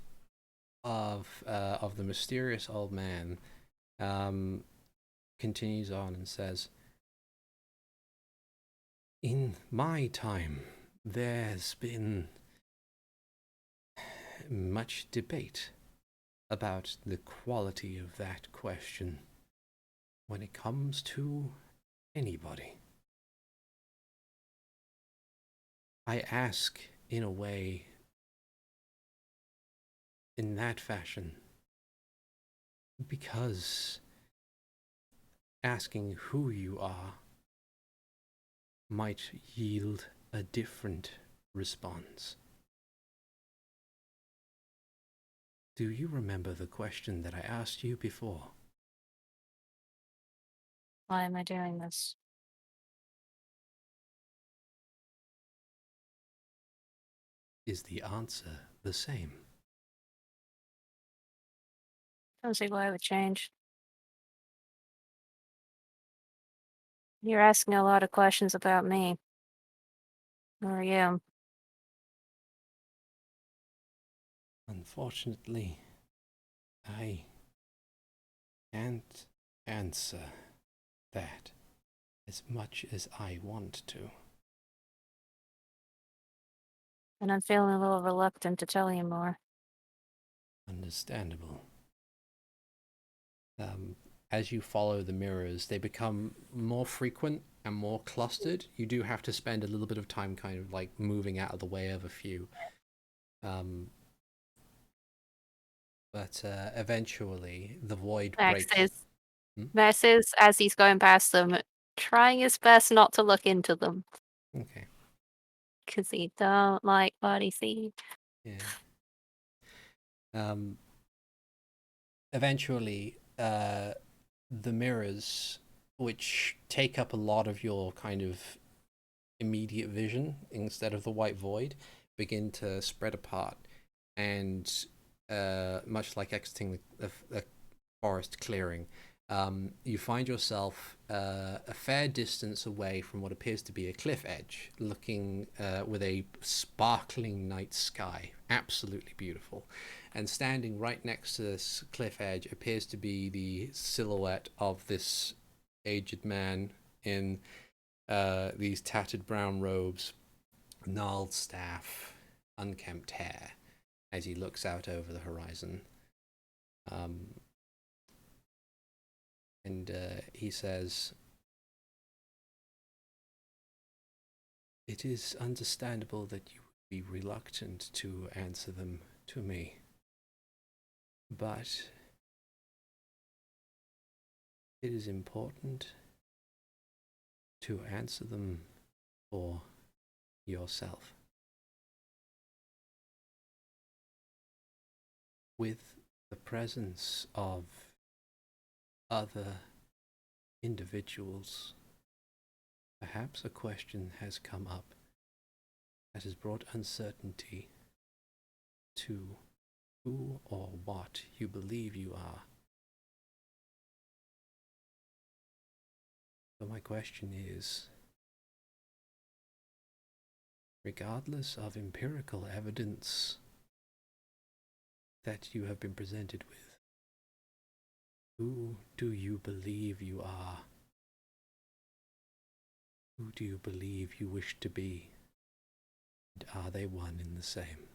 of the mysterious old man continues on and says, "In my time, there's been much debate about the quality of that question when it comes to anybody. I ask in a way, in that fashion, because asking who you are might yield a different response. Do you remember the question that I asked you before?" Why am I doing this? Is the answer the same? Don't see why it would change. You're asking a lot of questions about me. Who are you? Unfortunately, I can't answer that as much as I want to. And I'm feeling a little reluctant to tell you more. Understandable. As you follow the mirrors, they become more frequent and more clustered. You do have to spend a little bit of time kind of like moving out of the way of a few. But eventually the void Max breaks. is, Max is, as he's going past them, trying his best not to look into them. Okay. Because he don't like what he sees. Yeah. Eventually, the mirrors, which take up a lot of your kind of immediate vision instead of the white void, begin to spread apart, and much like exiting the forest clearing, you find yourself a fair distance away from what appears to be a cliff edge, looking with a sparkling night sky, absolutely beautiful. And standing right next to this cliff edge appears to be the silhouette of this aged man in these tattered brown robes, gnarled staff, unkempt hair, as he looks out over the horizon. And he says, "It is understandable that you would be reluctant to answer them to me, but it is important to answer them for yourself. With the presence of other individuals, perhaps a question has come up that has brought uncertainty to who or what you believe you are. So my question is, regardless of empirical evidence that you have been presented with, who do you believe you are? Who do you believe you wish to be? And are they one and the same?"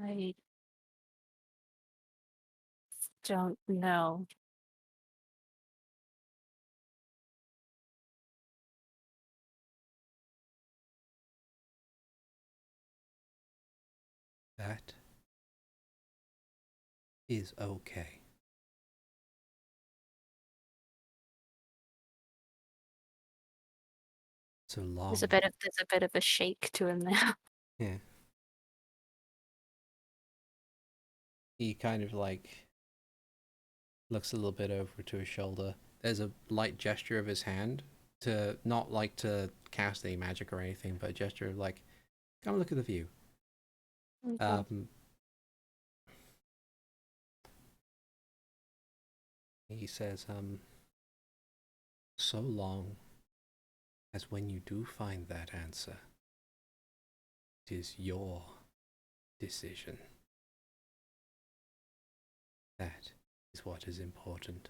I don't know. That is okay. So long. There's a bit of a shake to him now. Yeah. He kind of like looks a little bit over to his shoulder. There's a light gesture of his hand to not like to cast any magic or anything, but a gesture of like, come look at the view. Okay. He says, so long as when you do find that answer, it is your decision. That is what is important.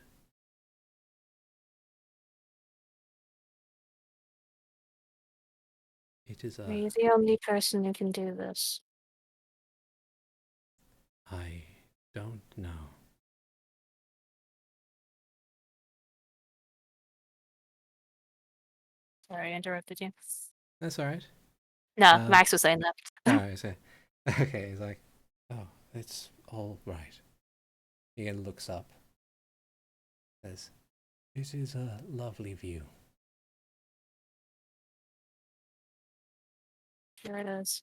It is Are you the only person who can do this? I don't know. Sorry, I interrupted you. That's all right. No, Max was saying that. Oh, I see. Okay, he's like, oh, it's all right. He again looks up. Says, "It is a lovely view." Sure it is.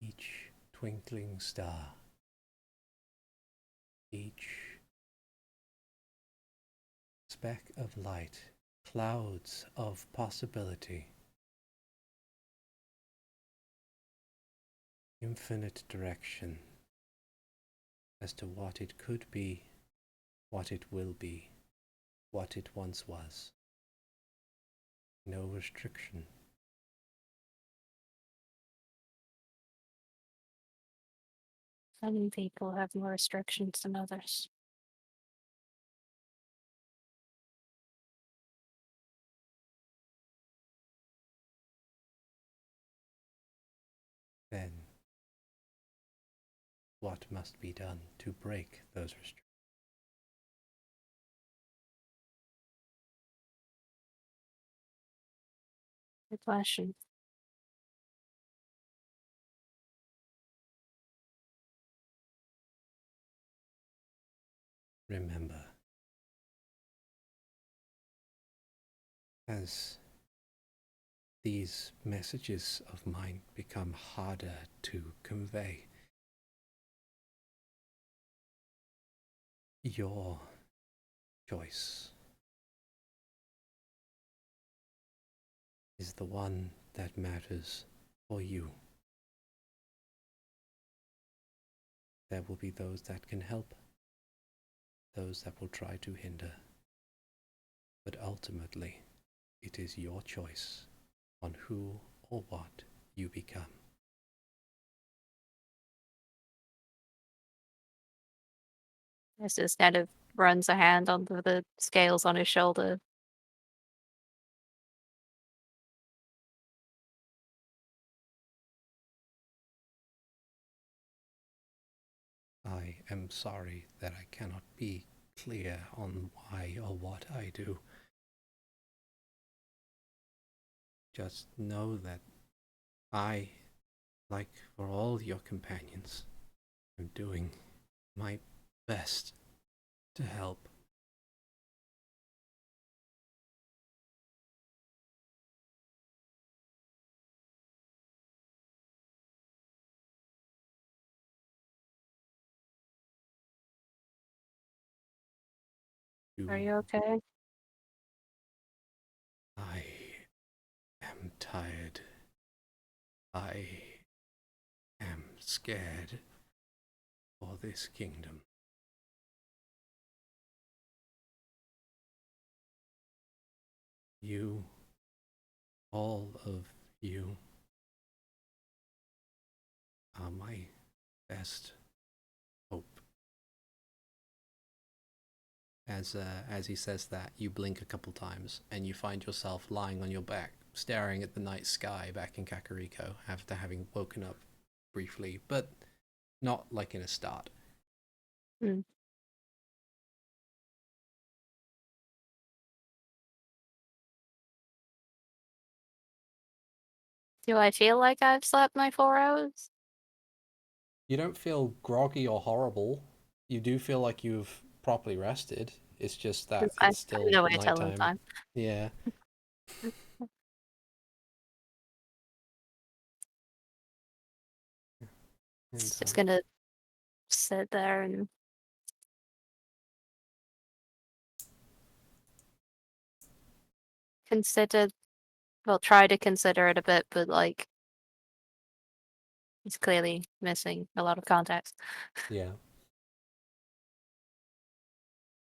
Each twinkling star Each speck of light, clouds of possibility, infinite direction as to what it could be, what it will be, what it once was. No restriction. Some people have more restrictions than others. Then, what must be done to break those restrictions? Good question. Remember, as these messages of mine become harder to convey, your choice is the one that matters for you. There will be those that can help, those that will try to hinder, but ultimately it is your choice on who or what you become. This just kind of runs a hand onto the scales on his shoulder. I am sorry that I cannot be clear on why or what I do. Just know that I, like for all your companions, am doing my best to help. Are you okay? I am tired. I am scared for this kingdom. You, all of you, are my best hope. As he says that, you blink a couple times and you find yourself lying on your back, staring at the night sky back in Kakariko after having woken up briefly, but not like in a start. Hmm. Do I feel like I've slept my 4 hours? You don't feel groggy or horrible. You do feel like you've properly rested. It's just that 'Cause it's I still know I tell him nighttime. time. Yeah. And, Just gonna sit there and consider, well, try to consider it a bit, but like, he's clearly missing a lot of context. yeah.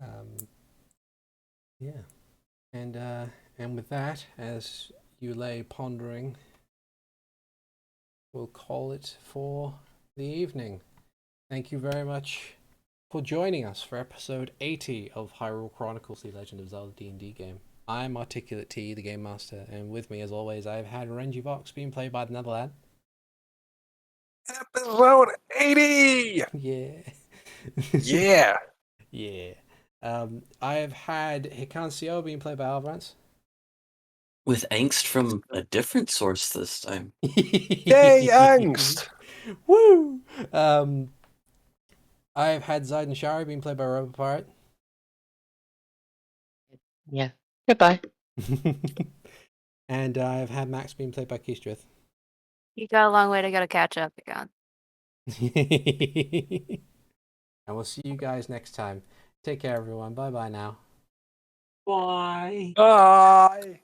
Um, yeah. And with that, as you lay pondering, we'll call it for the evening. Thank you very much for joining us for episode 80 of Hyrule Chronicles: The Legend of Zelda D&D game. I'm Articulate T, the Game Master, and with me, as always, I've had Renji Vox, being played by the Netherlad. Episode 80! Yeah. Yeah! Yeah. I have had Hikan Sio, being played by Avrdal. With angst from a different source this time. Yay, angst! Woo! I have had Zaiden Shari, being played by Robot Pirate. Yeah. Goodbye. And I've had Max, being played by Keestrith. You got a long way to go to catch up, Hikan. and we'll see you guys next time. Take care, everyone. Bye bye now. Bye. Bye.